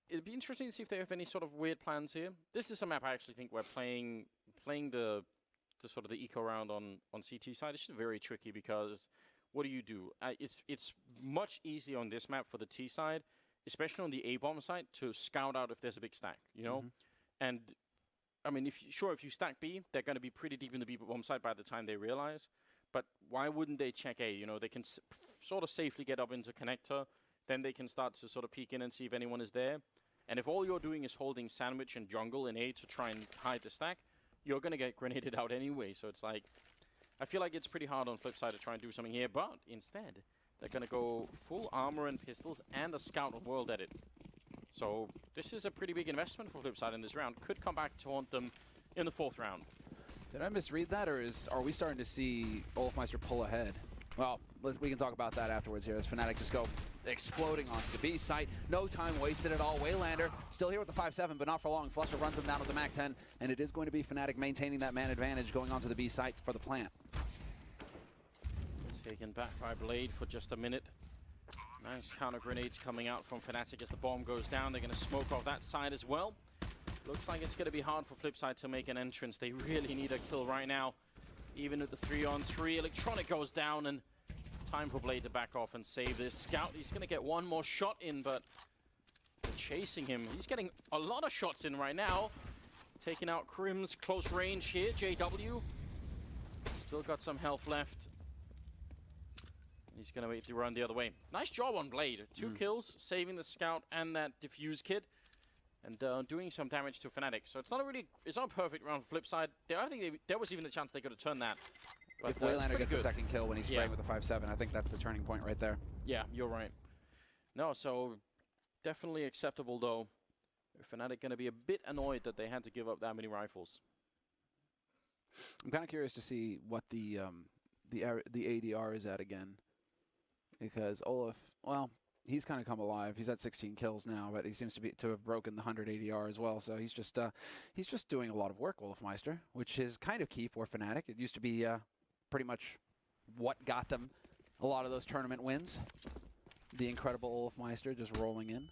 It'd be interesting to see if they have any sort of weird plans here. This is a map I actually think we're playing the sort of the eco round on CT side. It's just very tricky because what do? It's much easier on this map for the T side, especially on the A-bomb side, to scout out if there's a big stack, you know? And, I mean, if you stack B, they're going to be pretty deep in the B-bomb side by the time they realize. But why wouldn't they check A? You know, they can sort of safely get up into connector. Then they can start to sort of peek in and see if anyone is there. And if all you're doing is holding sandwich and jungle in A to try and hide the stack, you're going to get grenaded out anyway. So it's like, I feel like it's pretty hard on FlipSid to try and do something here. But instead, they're going to go full armor and pistols and a scout of World Edit. So this is a pretty big investment for FlipSid in this round. Could come back to haunt them in the 4th round. Did I misread that, or are we starting to see Olofmeister pull ahead? Well, we can talk about that afterwards here as Fnatic just go exploding onto the B site. No time wasted at all. Waylander still here with the 5-7, but not for long. Flusher runs him down with the MAC-10, and it is going to be Fnatic maintaining that man advantage going onto the B site for the plant. Taken back by Blade for just a minute. Nice counter grenades coming out from Fnatic as the bomb goes down. They're going to smoke off that side as well. Looks like it's going to be hard for FlipSid to make an entrance. They really need a kill right now. Even with the 3-on-3, Electronic goes down, and time for Blade to back off and save this. Scout, he's going to get one more shot in, but they're chasing him. He's getting a lot of shots in right now. Taking out Crim's close range here. JW still got some health left. He's going to wait to run the other way. Nice job on Blade. 2 kills, saving the Scout and that Diffuse kid, and doing some damage to Fnatic. So it's not a perfect round for FlipSid. I think there was even a chance they could have turned that. But, if Waylander gets the second kill when he's spraying with the 5-7, I think that's the turning point right there. Yeah, you're right. No, so definitely acceptable though. Fnatic going to be a bit annoyed that they had to give up that many rifles. I'm kind of curious to see what the ADR is at again. Because Olaf, well, he's kind of come alive. He's at 16 kills now, but he seems to have broken the 100 ADR as well. So he's just doing a lot of work, Olofmeister, which is kind of key for Fnatic. It used to be pretty much what got them a lot of those tournament wins. The incredible Olofmeister just rolling in.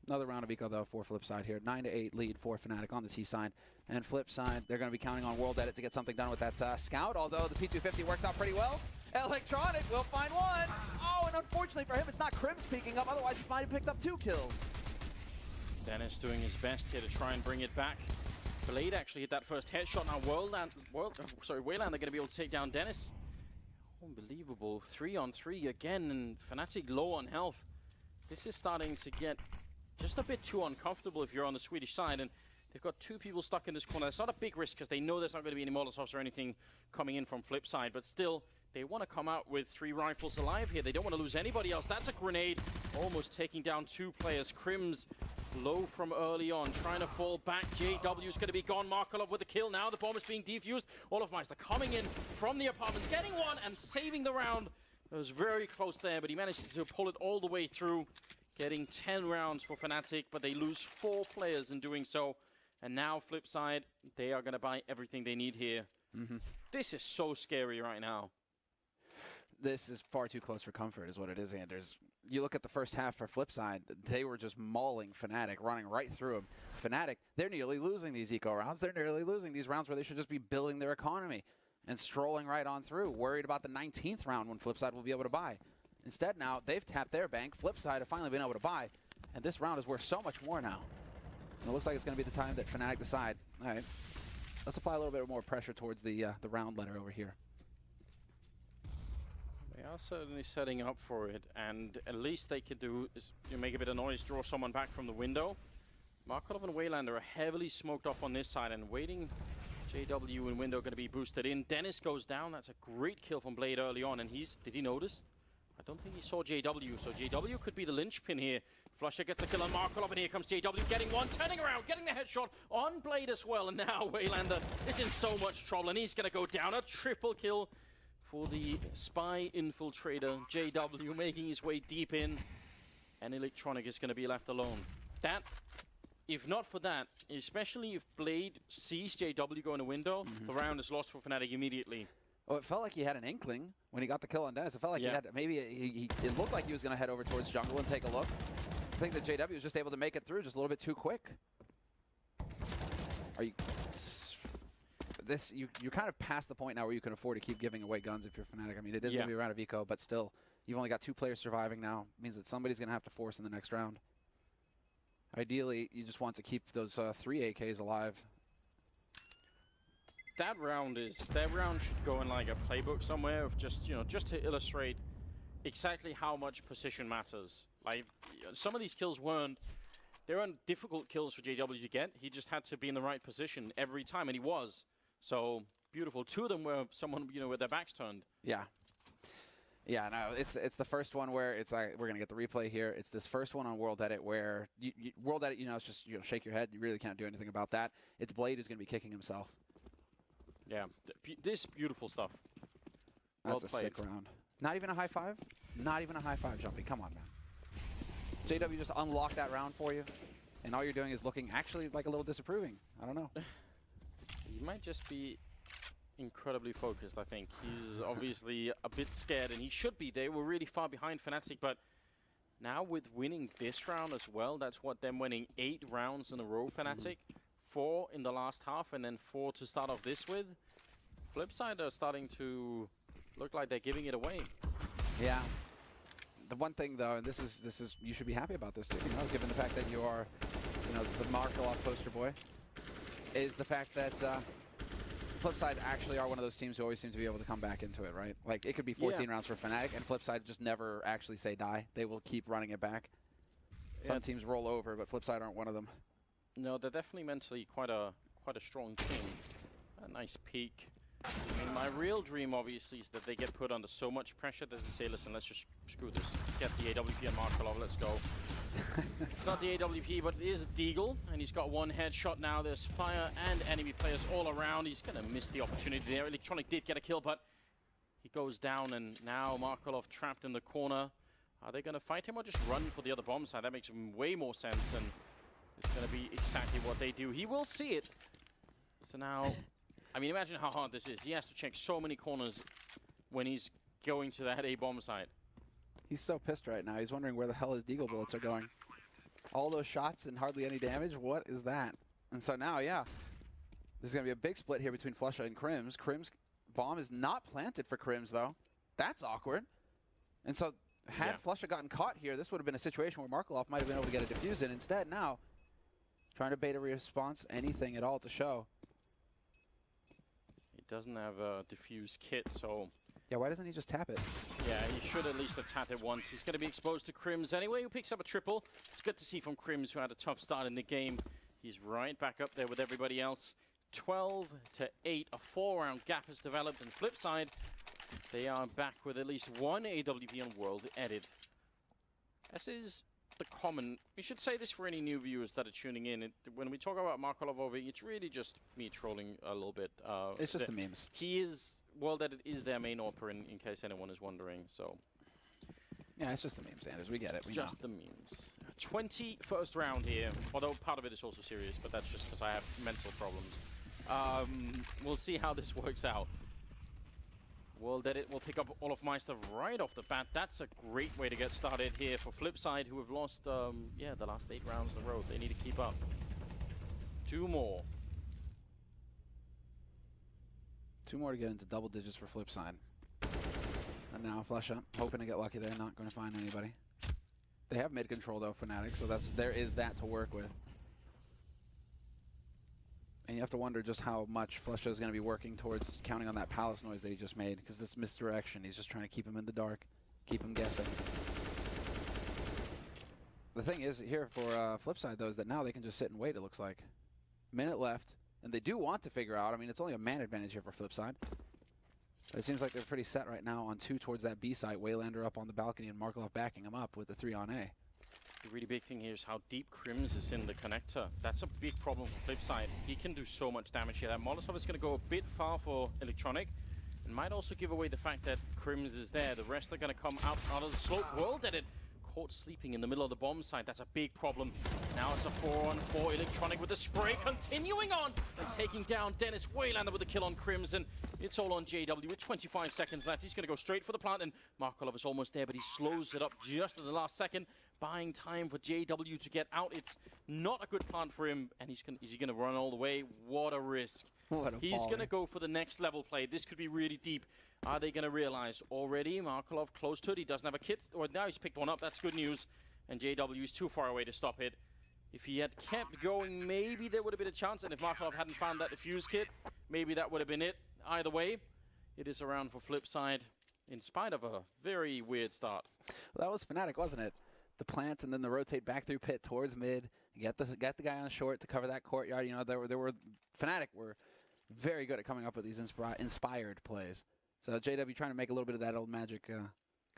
Another round of eco, though, for FlipSid here. 9-8 lead for Fnatic on the T side. And FlipSid, they're going to be counting on World Edit to get something done with that Scout, although the P250 works out pretty well. Electronic will find one. Oh, and unfortunately for him, it's not Crim's peeking up. Otherwise, he might have picked up 2 kills. Dennis doing his best here to try and bring it back. Blade actually hit that first headshot. Now Waylander going to be able to take down Dennis. Unbelievable. 3-on-3 again, and Fnatic low on health. This is starting to get just a bit too uncomfortable if you're on the Swedish side, and they've got 2 people stuck in this corner. It's not a big risk because they know there's not going to be any Molotovs or anything coming in from FlipSid, but still, they want to come out with 3 rifles alive here. They don't want to lose anybody else. That's a grenade, almost taking down 2 players. Crim's low from early on, trying to fall back. JW's going to be gone. Markolov with the kill now. The bomb is being defused. Olofmeister coming in from the apartments, getting one and saving the round. It was very close there, but he managed to pull it all the way through, getting 10 rounds for Fnatic, but they lose 4 players in doing so. And now FlipSid, they are going to buy everything they need here. This is so scary right now. This is far too close for comfort is what it is, Anders. You look at the first half for FlipSid, they were just mauling Fnatic, running right through them. Fnatic, they're nearly losing these eco rounds. They're nearly losing these rounds where they should just be building their economy and strolling right on through, worried about the 19th round when FlipSid will be able to buy. Instead now, they've tapped their bank. FlipSid have finally been able to buy, and this round is worth so much more now. And it looks like it's going to be the time that Fnatic decide, all right, let's apply a little bit more pressure towards the round letter over here. They are certainly setting up for it, and at least they could do is make a bit of noise, draw someone back from the window. Markolov and Waylander are heavily smoked off on this side and waiting. JW and window going to be boosted in. Dennis goes down. That's a great kill from Blade early on, and did he notice? I don't think he saw JW, so JW could be the linchpin here. Flusher gets the kill on Markolov, and here comes JW getting one, turning around, getting the headshot on Blade as well, and now Waylander is in so much trouble, and he's going to go down. A triple kill for the spy infiltrator. JW making his way deep in, and Electronic is going to be left alone. That, if not for that, especially if Blade sees JW go in a window, the round is lost for Fnatic immediately. Oh, it felt like he had an inkling when he got the kill on Dennis. It felt like he had, maybe it looked like he was going to head over towards jungle and take a look. I think that JW was just able to make it through just a little bit too quick. Are you... You're kind of past the point now where you can afford to keep giving away guns if you're Fnatic. I mean, it is going to be a round of eco, but still, you've only got 2 players surviving now. It means that somebody's going to have to force in the next round. Ideally, you just want to keep those 3 AKs alive. That round should go in like a playbook somewhere of just to illustrate exactly how much position matters. Like some of these kills weren't difficult kills for JW to get. He just had to be in the right position every time, and he was. So beautiful. 2 of them were someone with their backs turned. Yeah. Yeah, no, it's the first one where it's like, we're going to get the replay here. It's this first one on World Edit where World Edit, it's just, shake your head. You really can't do anything about that. It's Blade who's going to be kicking himself. Yeah, this beautiful stuff. That's a sick round. Not even a high five? Not even a high five, Jumpy. Come on, man. JW just unlocked that round for you, and all you're doing is looking actually like a little disapproving. I don't know. He might just be incredibly focused, I think. He's obviously a bit scared, and he should be. They were really far behind Fnatic, but now with winning this round as well, that's what them winning 8 rounds in a row, Fnatic. 4 in the last half, and then 4 to start off this with. FlipSid are starting to look like they're giving it away. Yeah. The one thing, though, and this is you should be happy about this too, given the fact that you are, the Markelov poster boy, is the fact that FlipSid actually are one of those teams who always seem to be able to come back into it, right? Like, it could be 14 rounds for Fnatic, and FlipSid just never actually say die. They will keep running it back. Some teams roll over, but FlipSid aren't one of them. No, they're definitely mentally quite a strong team. A nice peak. I mean, my real dream, obviously, is that they get put under so much pressure that they say, listen, let's just screw this. Get the AWP and Markelov, let's go. It's not the AWP, but it is Deagle, and he's got 1 headshot now. There's fire and enemy players all around. He's going to miss the opportunity there. Electronic did get a kill, but he goes down, and now Markelov trapped in the corner. Are they going to fight him or just run for the other bomb side? That makes way more sense, and it's going to be exactly what they do. He will see it. So now, I mean, imagine how hard this is. He has to check so many corners when he's going to that A-bomb side. He's so pissed right now. He's wondering where the hell his Deagle bullets are going. All those shots and hardly any damage? What is that? And so now, yeah, there's going to be a big split here between Flusha and Crims. Crims' bomb is not planted for Crims, though. That's awkward. And so had Flusha gotten caught here, this would have been a situation where Markelov might have been able to get a defuse in. Instead, now, trying to bait a response, anything at all to show. He doesn't have a diffuse kit, so... Yeah, why doesn't he just tap it? Yeah, he should at least have tapped it once. He's going to be exposed to Crims anyway, who picks up a triple. It's good to see from Crims, who had a tough start in the game. He's right back up there with everybody else. 12-8, a 4-round gap has developed. And FlipSid, they are back with at least 1 AWP on World Edit. This is the common... We should say this for any new viewers that are tuning in. When we talk about Markelov over, it's really just me trolling a little bit. It's just the memes. He is... World Edit is their main AWPer, in case anyone is wondering, so... Yeah, it's just the memes, Anders. We get it. It's just the memes. 21st round here, although part of it is also serious, but that's just because I have mental problems. We'll see how this works out. World Edit will pick up all of my stuff right off the bat. That's a great way to get started here for FlipSid, who have lost, the last 8 rounds in a row. They need to keep up. 2 more. 2 more to get into double digits for FlipSid. And now Flusha, hoping to get lucky there, not going to find anybody. They have mid control though, Fnatic, so there is that to work with. And you have to wonder just how much Flusha is going to be working towards counting on that palace noise that he just made, because this misdirection, he's just trying to keep him in the dark, keep him guessing. The thing is here for FlipSid though is that now they can just sit and wait, it looks like. Minute left. And they do want to figure out, I mean, it's only a man advantage here for FlipSid. But it seems like they're pretty set right now on 2 towards that B site. Waylander up on the balcony and Markelov backing him up with the 3 on A. The really big thing here is how deep Crims is in the connector. That's a big problem for FlipSid. He can do so much damage here. That Molotov is going to go a bit far for Electronic. And might also give away the fact that Crims is there. The rest are going to come out of the slope. World Edit caught sleeping in the middle of the bomb site. That's a big problem. Now it's a 4-on-4 Electronic with the spray continuing on and taking down Dennis Waylander with the kill on Crims, and it's all on JW with 25 seconds left. He's going to go straight for the plant, and Markelov is almost there, but he slows it up just at the last second, buying time for JW to get out. It's not a good plant for him, and is he going to run all the way? What a risk. He's going to go for the next level play. This could be really deep. Are they going to realize already Markelov close to it? He doesn't have a kit, or now he's picked one up. That's good news. And JW is too far away to stop it. If he had kept going, maybe there would have been a chance. And if Markelov hadn't found that defuse kit, maybe that would have been it. Either way, it is a round for FlipSid, in spite of a very weird start. Well, that was Fnatic, wasn't it? The plant and then the rotate back through pit towards mid. Get the guy on short to cover that courtyard. You know, there were Fnatic were very good at coming up with these inspired plays. So JW trying to make a little bit of that old magic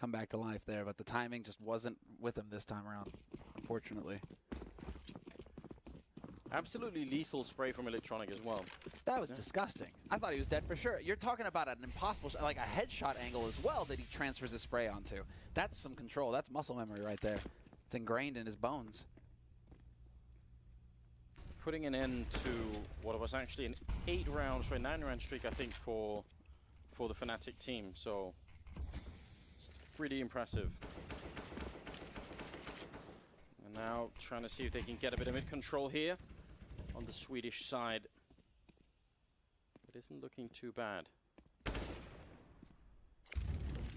come back to life there, but the timing just wasn't with him this time around, unfortunately. Absolutely lethal spray from Electronic as well. That was disgusting. I thought he was dead for sure. You're talking about an impossible, like a headshot angle as well that he transfers his spray onto. That's some control. That's muscle memory right there. It's ingrained in his bones. Putting an end to what was actually an 9-round streak, I think, for the Fnatic team. So it's pretty impressive. And now trying to see if they can get a bit of mid-control here on the Swedish side. It isn't looking too bad.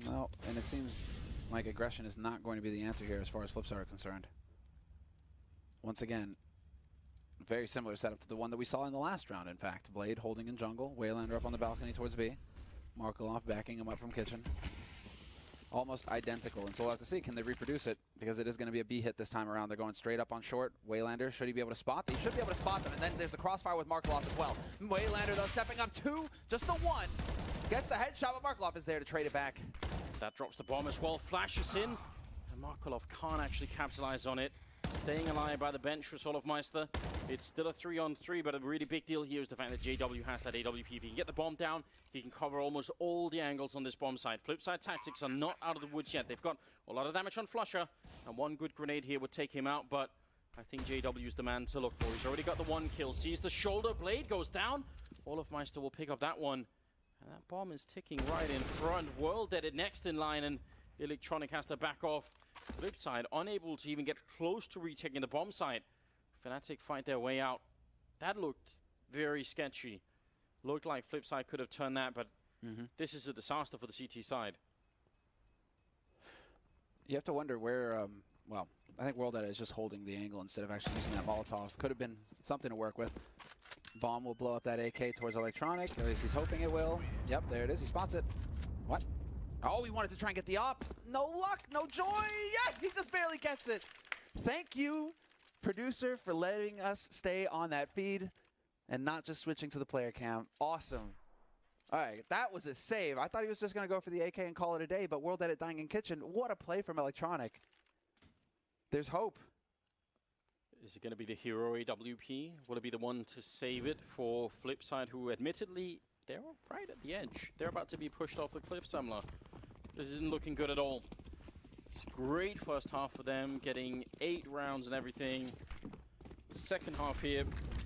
No, and it seems like aggression is not going to be the answer here as far as FlipSid are concerned. Once again, very similar setup to the one that we saw in the last round, in fact. Blade holding in jungle, Waylander up on the balcony towards B. Markelov backing him up from kitchen. Almost identical, and so we'll have to see, can they reproduce it? Because it is going to be a B hit this time around. They're going straight up on short. Waylander, should he be able to spot? He should be able to spot them, and then there's the crossfire with Markelov as well. Waylander, though, stepping up 2, just the 1. Gets the headshot, but Markelov is there to trade it back. That drops the bomb as well, flashes in, and Markelov can't actually capitalize on it. Staying alive by the bench for Solofmeister. It's still a 3-on-3, but a really big deal here is the fact that JW has that AWP. If he can get the bomb down, he can cover almost all the angles on this bomb site. FlipSid Tactics are not out of the woods yet. They've got a lot of damage on Flusher, and one good grenade here would take him out, but I think JW's the man to look for. He's already got the 1 kill, sees the shoulder, Blade goes down. Olofmeister will pick up that one, and that bomb is ticking right in front. World Dead next in line, and Electronic has to back off. FlipSid unable to even get close to retaking the bomb site. Fnatic fight their way out. That looked very sketchy. Looked like FlipSid could have turned that, but this is a disaster for the CT side. You have to wonder where, well, I think World Edit is just holding the angle instead of actually using that Molotov. Could have been something to work with. Bomb will blow up that AK towards Electronic, or at least he's hoping it will. Yep, there it is, he spots it. What? Oh, he wanted to try and get the op. No luck, no joy. Yes, he just barely gets it. Thank you, producer, for letting us stay on that feed and not just switching to the player cam. Awesome. All right, that was a save. I thought he was just going to go for the AK and call it a day, but World Edit dying in kitchen. What a play from Electronic. There's hope. Is it going to be the hero AWP? Will it be the one to save it for FlipSid, who admittedly, they're right at the edge. They're about to be pushed off the cliff, Samla. This isn't looking good at all. It's a great first half for them, getting 8 rounds and everything. Second half here,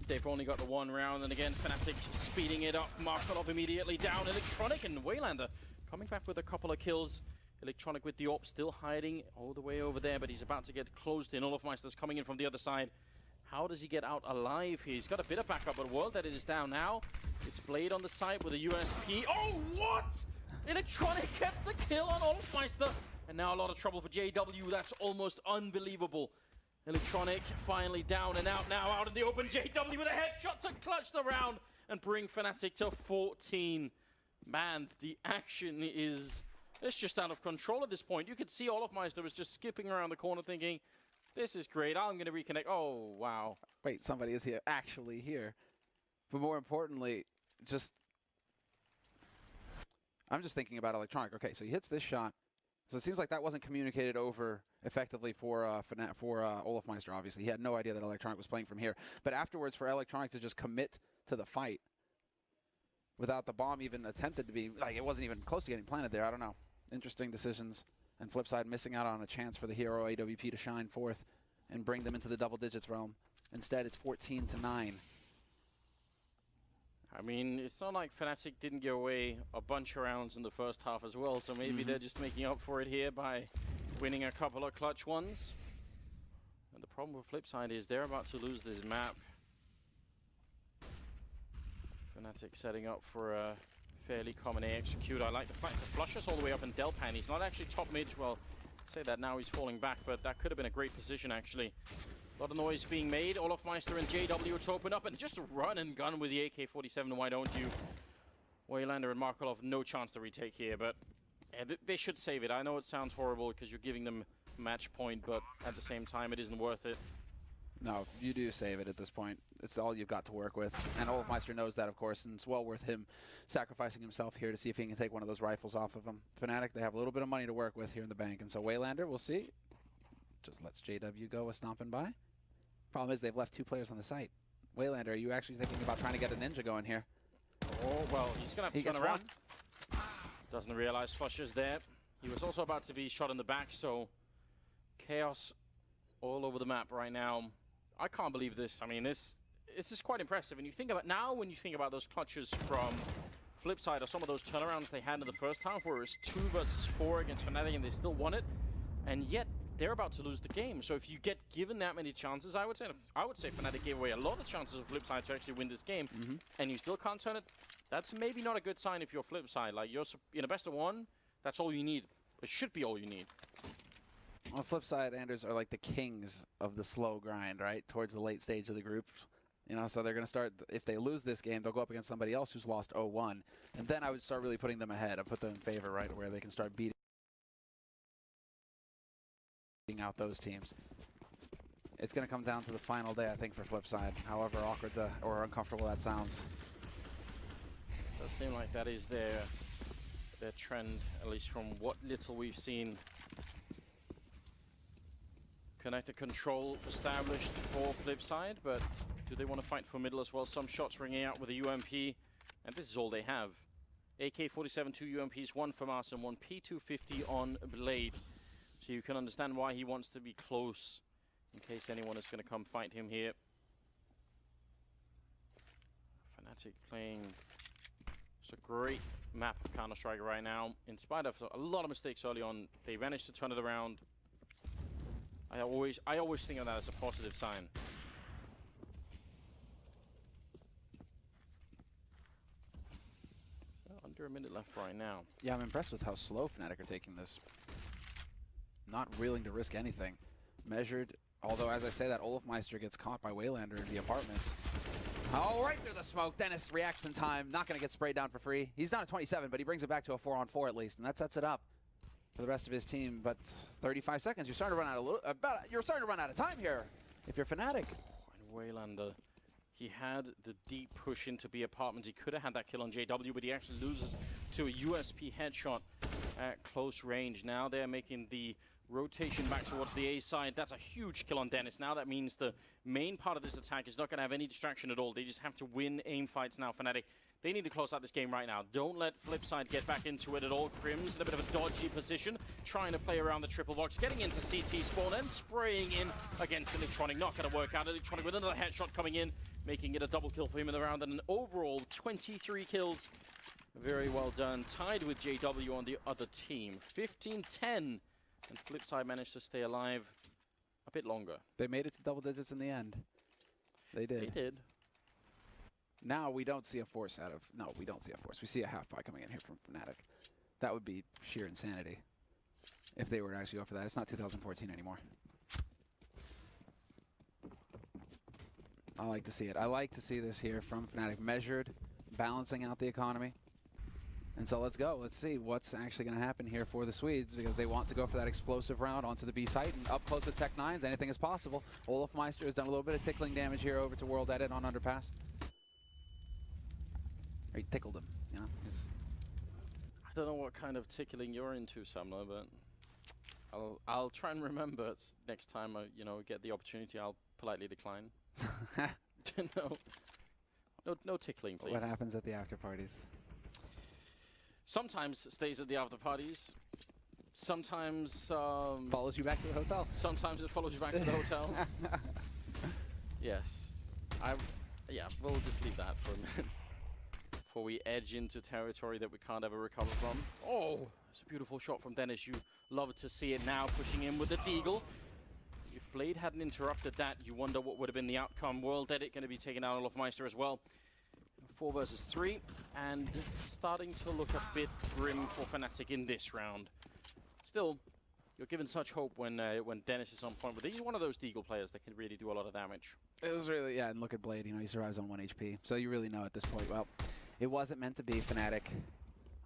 they've only got the 1 round, and again, Fnatic speeding it up. Markelov immediately down. Electronic and Waylander coming back with a couple of kills. Electronic with the AWP still hiding all the way over there, but he's about to get closed in. Olofmeister's coming in from the other side. How does he get out alive here? He's got a bit of backup, but World Edit is down now. It's Blade on the side with a USP. Oh, what? Electronic gets the kill on Olofmeister. And now a lot of trouble for JW. That's almost unbelievable. Electronic finally down and out now, out in the open. JW with a headshot to clutch the round and bring Fnatic to 14. Man, the action is... it's just out of control at this point. You could see Olofmeister was just skipping around the corner thinking, this is great, I'm going to reconnect. Oh, wow. Wait, somebody is here, actually here. But more importantly, I'm just thinking about Electronic. Okay, so he hits this shot. So it seems like that wasn't communicated over effectively for Olofmeister, obviously. He had no idea that Electronic was playing from here. But afterwards, for Electronic to just commit to the fight without the bomb even attempted to be, like, it wasn't even close to getting planted there. I don't know. Interesting decisions. And FlipSid missing out on a chance for the hero AWP to shine forth and bring them into the double digits realm. Instead, it's 14-9. I mean, it's not like Fnatic didn't give away a bunch of rounds in the first half as well, so maybe they're just making up for it here by winning a couple of clutch ones. And the problem with FlipSid is they're about to lose this map. Fnatic setting up for a fairly common A execute. I like the fact that Flusher's all the way up in Delpan. He's not actually top mid. Well, say that now he's falling back, but that could have been a great position actually. A lot of noise being made. Olofmeister and JW to open up and just run and gun with the AK-47. Why don't you? Waylander and Markelov, no chance to retake here, but they should save it. I know it sounds horrible because you're giving them match point, but at the same time, it isn't worth it. No, you do save it at this point. It's all you've got to work with. And Olafmeister knows that, of course, and it's well worth him sacrificing himself here to see if he can take one of those rifles off of him. Fnatic, they have a little bit of money to work with here in the bank, and so Waylander, we'll see. Just lets JW go a stomping by. Problem is they've left 2 players on the site. Waylander, are you actually thinking about trying to get a ninja going here? Oh, well, he's going to have to turn around. Doesn't realize Fusher's there. He was also about to be shot in the back, so chaos all over the map right now. I can't believe this. I mean, this is quite impressive. And you think about now, when you think about those clutches from FlipSid, or some of those turnarounds they had in the first half, where it was 2 versus 4 against Fnatic, and they still won it, and yet they're about to lose the game. So if you get given that many chances, I would say Fnatic gave away a lot of chances of FlipSid to actually win this game, and you still can't turn it. That's maybe not a good sign if you're FlipSid. Like, you're in a best of 1, that's all you need. It should be all you need. On the flip side, Anders are like the kings of the slow grind, right? Towards the late stage of the group. You know, so they're going to start, if they lose this game, they'll go up against somebody else who's lost 0-1. And then I would start really putting them ahead. I'd put them in favor, right, where they can start beating out those teams. It's going to come down to the final day, I think, for FlipSid, however awkward or uncomfortable that sounds. Does seem like that is their trend, at least from what little we've seen. Connector control established for FlipSid, but do they want to fight for middle as well? Some shots ringing out with a UMP, and this is all they have. AK-47, 2 UMPs, 1 FAMAS and 1 P250 on Blade. So you can understand why he wants to be close in case anyone is going to come fight him here. Fnatic playing just a great map of Counter-Strike right now. In spite of a lot of mistakes early on, they managed to turn it around. I always think of that as a positive sign. So under a minute left right now. Yeah, I'm impressed with how slow Fnatic are taking this. Not willing to risk anything. Measured, although as I say that, Olafmeister gets caught by Waylander in the apartments. Oh, right through the smoke. Dennis reacts in time. Not going to get sprayed down for free. He's down at 27, but he brings it back to a 4-on-4 at least, and that sets it up for the rest of his team. But 35 seconds. You're starting to run out you're starting to run out of time here if you're Fnatic. And Waylander, he had the deep push into B apartments. He could have had that kill on JW, but he actually loses to a USP headshot at close range. Now they're making the rotation back towards the A side. That's a huge kill on Dennis. Now that means the main part of this attack is not going to have any distraction at all. They just have to win aim fights now, Fnatic. They need to close out this game right now. Don't let FlipSid get back into it at all. Crim's in a bit of a dodgy position, trying to play around the triple box, getting into CT spawn and spraying in against Electronic. Not going to work out. Electronic with another headshot coming in, making it a double kill for him in the round, and an overall 23 kills. Very well done. Tied with JW on the other team. 15-10. And FlipSid managed to stay alive a bit longer. They made it to double digits in the end. They did. They did. Now we don't see a force out of... No, we don't see a force. We see a half-buy coming in here from Fnatic. That would be sheer insanity if they were to actually go for that. It's not 2014 anymore. I like to see it. I like to see this here from Fnatic. Measured, balancing out the economy. And so let's go. Let's see what's actually going to happen here for the Swedes, because they want to go for that explosive round onto the B site and up close with Tech 9s. Anything is possible. Olafmeister has done a little bit of tickling damage here over to World Edit on Underpass. Or he tickled him, you know? I don't know what kind of tickling you're into, Sumner, but I'll try and remember next time I get the opportunity. I'll politely decline. No tickling, please. What happens at the after parties? Sometimes it stays at the after parties. Sometimes follows you back to the hotel. Sometimes it follows you back to the hotel. Yes. We'll just leave that for a minute before we edge into territory that we can't ever recover from. Oh, it's a beautiful shot from Dennis. You love to see it now, pushing in with the Deagle. If Blade hadn't interrupted that, you wonder what would have been the outcome. World Edit going to be taking out Olafmeister as well. 4 versus 3, and starting to look a bit grim for Fnatic in this round. Still, you're given such hope when Dennis is on point, but he's one of those Deagle players that can really do a lot of damage. It was really, yeah, and look at Blade, he survives on 1 HP, so you really know at this point, well, it wasn't meant to be Fnatic.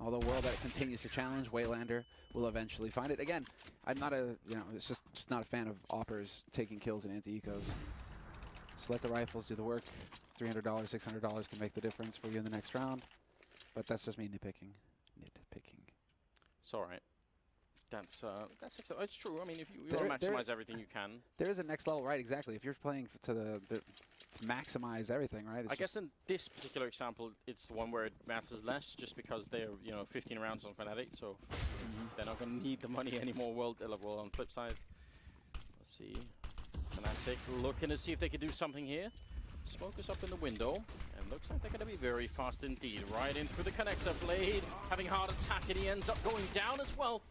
Although World Edit continues to challenge, Waylander will eventually find it. Again, I'm not a, it's just not a fan of Oppers taking kills in anti-ecos. Just let the rifles do the work. $300, $600 can make the difference for you in the next round. But that's just me nitpicking. It's all right. That's it's true. I mean, if you want to maximize everything you can. There is a next level, right? Exactly. If you're playing to to maximize everything, right? I guess in this particular example, it's the one where it matters less, just because they're 15 rounds on Fnatic, so they're not going to need the money anymore. Well, on flip side, let's see. Fnatic looking to see if they can do something here. Smoke is up in the window, and looks like they're going to be very fast indeed. Right in through the connector. Blade having hard attack, and he ends up going down as well.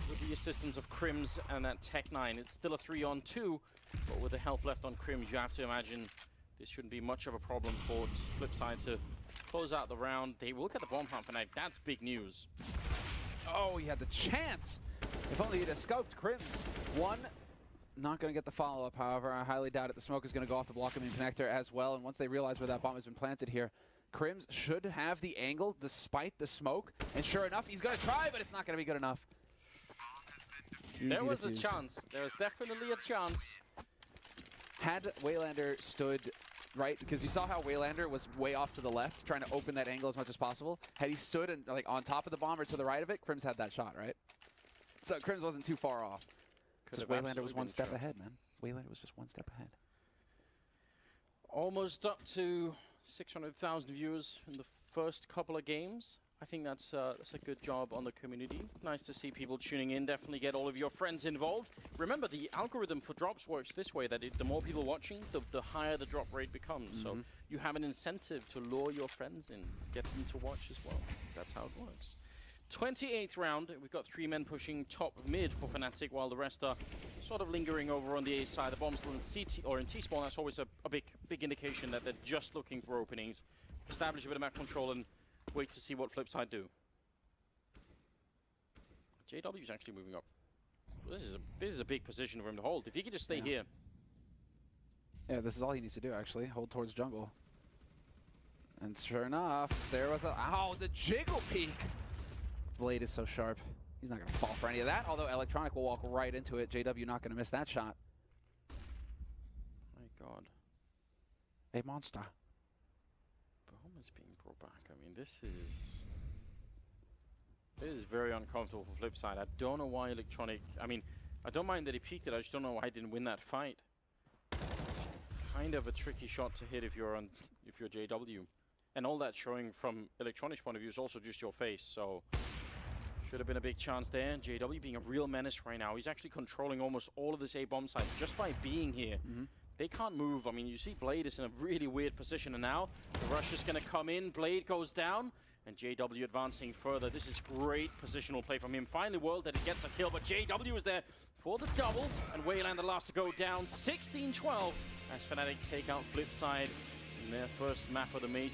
With the assistance of Crims and that Tech-9, it's still a 3-on-2, but with the health left on Crims, you have to imagine this shouldn't be much of a problem for FlipSid to close out the round. They will look at the bomb plant Fnatic. That's big news. Oh, he had the chance. If only he'd have scoped Crims. One, not going to get the follow-up, however. I highly doubt it. The smoke is going to go off the block in connector as well, and once they realize where that bomb has been planted here, Crims should have the angle despite the smoke, and sure enough, he's going to try, but it's not going to be good enough. There was a chance. There was definitely a chance. Had Waylander stood right, because you saw how Waylander was way off to the left, trying to open that angle as much as possible. Had he stood and on top of the bomb or to the right of it, Crims had that shot, right? So Crims wasn't too far off. Because Waylander was one step ahead, man. Waylander was just one step ahead. Almost up to 600,000 viewers in the first couple of games. I think that's a good job on the community. Nice to see people tuning in. Definitely get all of your friends involved. Remember, the algorithm for drops works this way, that the more people watching, the higher the drop rate becomes. So you have an incentive to lure your friends in, get them to watch as well. That's how it works. 28th round, we've got 3 men pushing top mid for Fnatic, while the rest are sort of lingering over on the A side. The bomb's still in CT or in T-spawn. That's always a big indication that they're just looking for openings. Establish a bit of map control and wait to see what FlipSid do. JW's actually moving up. This is a big position for him to hold. If he could just stay here. Yeah, this is all he needs to do, actually. Hold towards jungle. And sure enough, there was a... Oh, the jiggle peek! Blade is so sharp. He's not going to fall for any of that, although Electronic will walk right into it. JW not going to miss that shot. My God. A monster. Bomb is being brought back. I mean, this is very uncomfortable for FlipSid. I don't know why Electronic... I mean, I don't mind that he peeked it. I just don't know why he didn't win that fight. It's kind of a tricky shot to hit if you're JW. And all that showing from Electronic's point of view is also just your face, so... Should have been a big chance there. JW being a real menace right now. He's actually controlling almost all of this A-bomb site just by being here. They can't move. I mean, you see Blade is in a really weird position, and now the rush is going to come in. Blade goes down, and JW advancing further. This is great positional play from him. Finally, World that he gets a kill, but JW is there for the double, and Wayland the last to go down. 16-12 as Fnatic take out FlipSid in their first map of the major.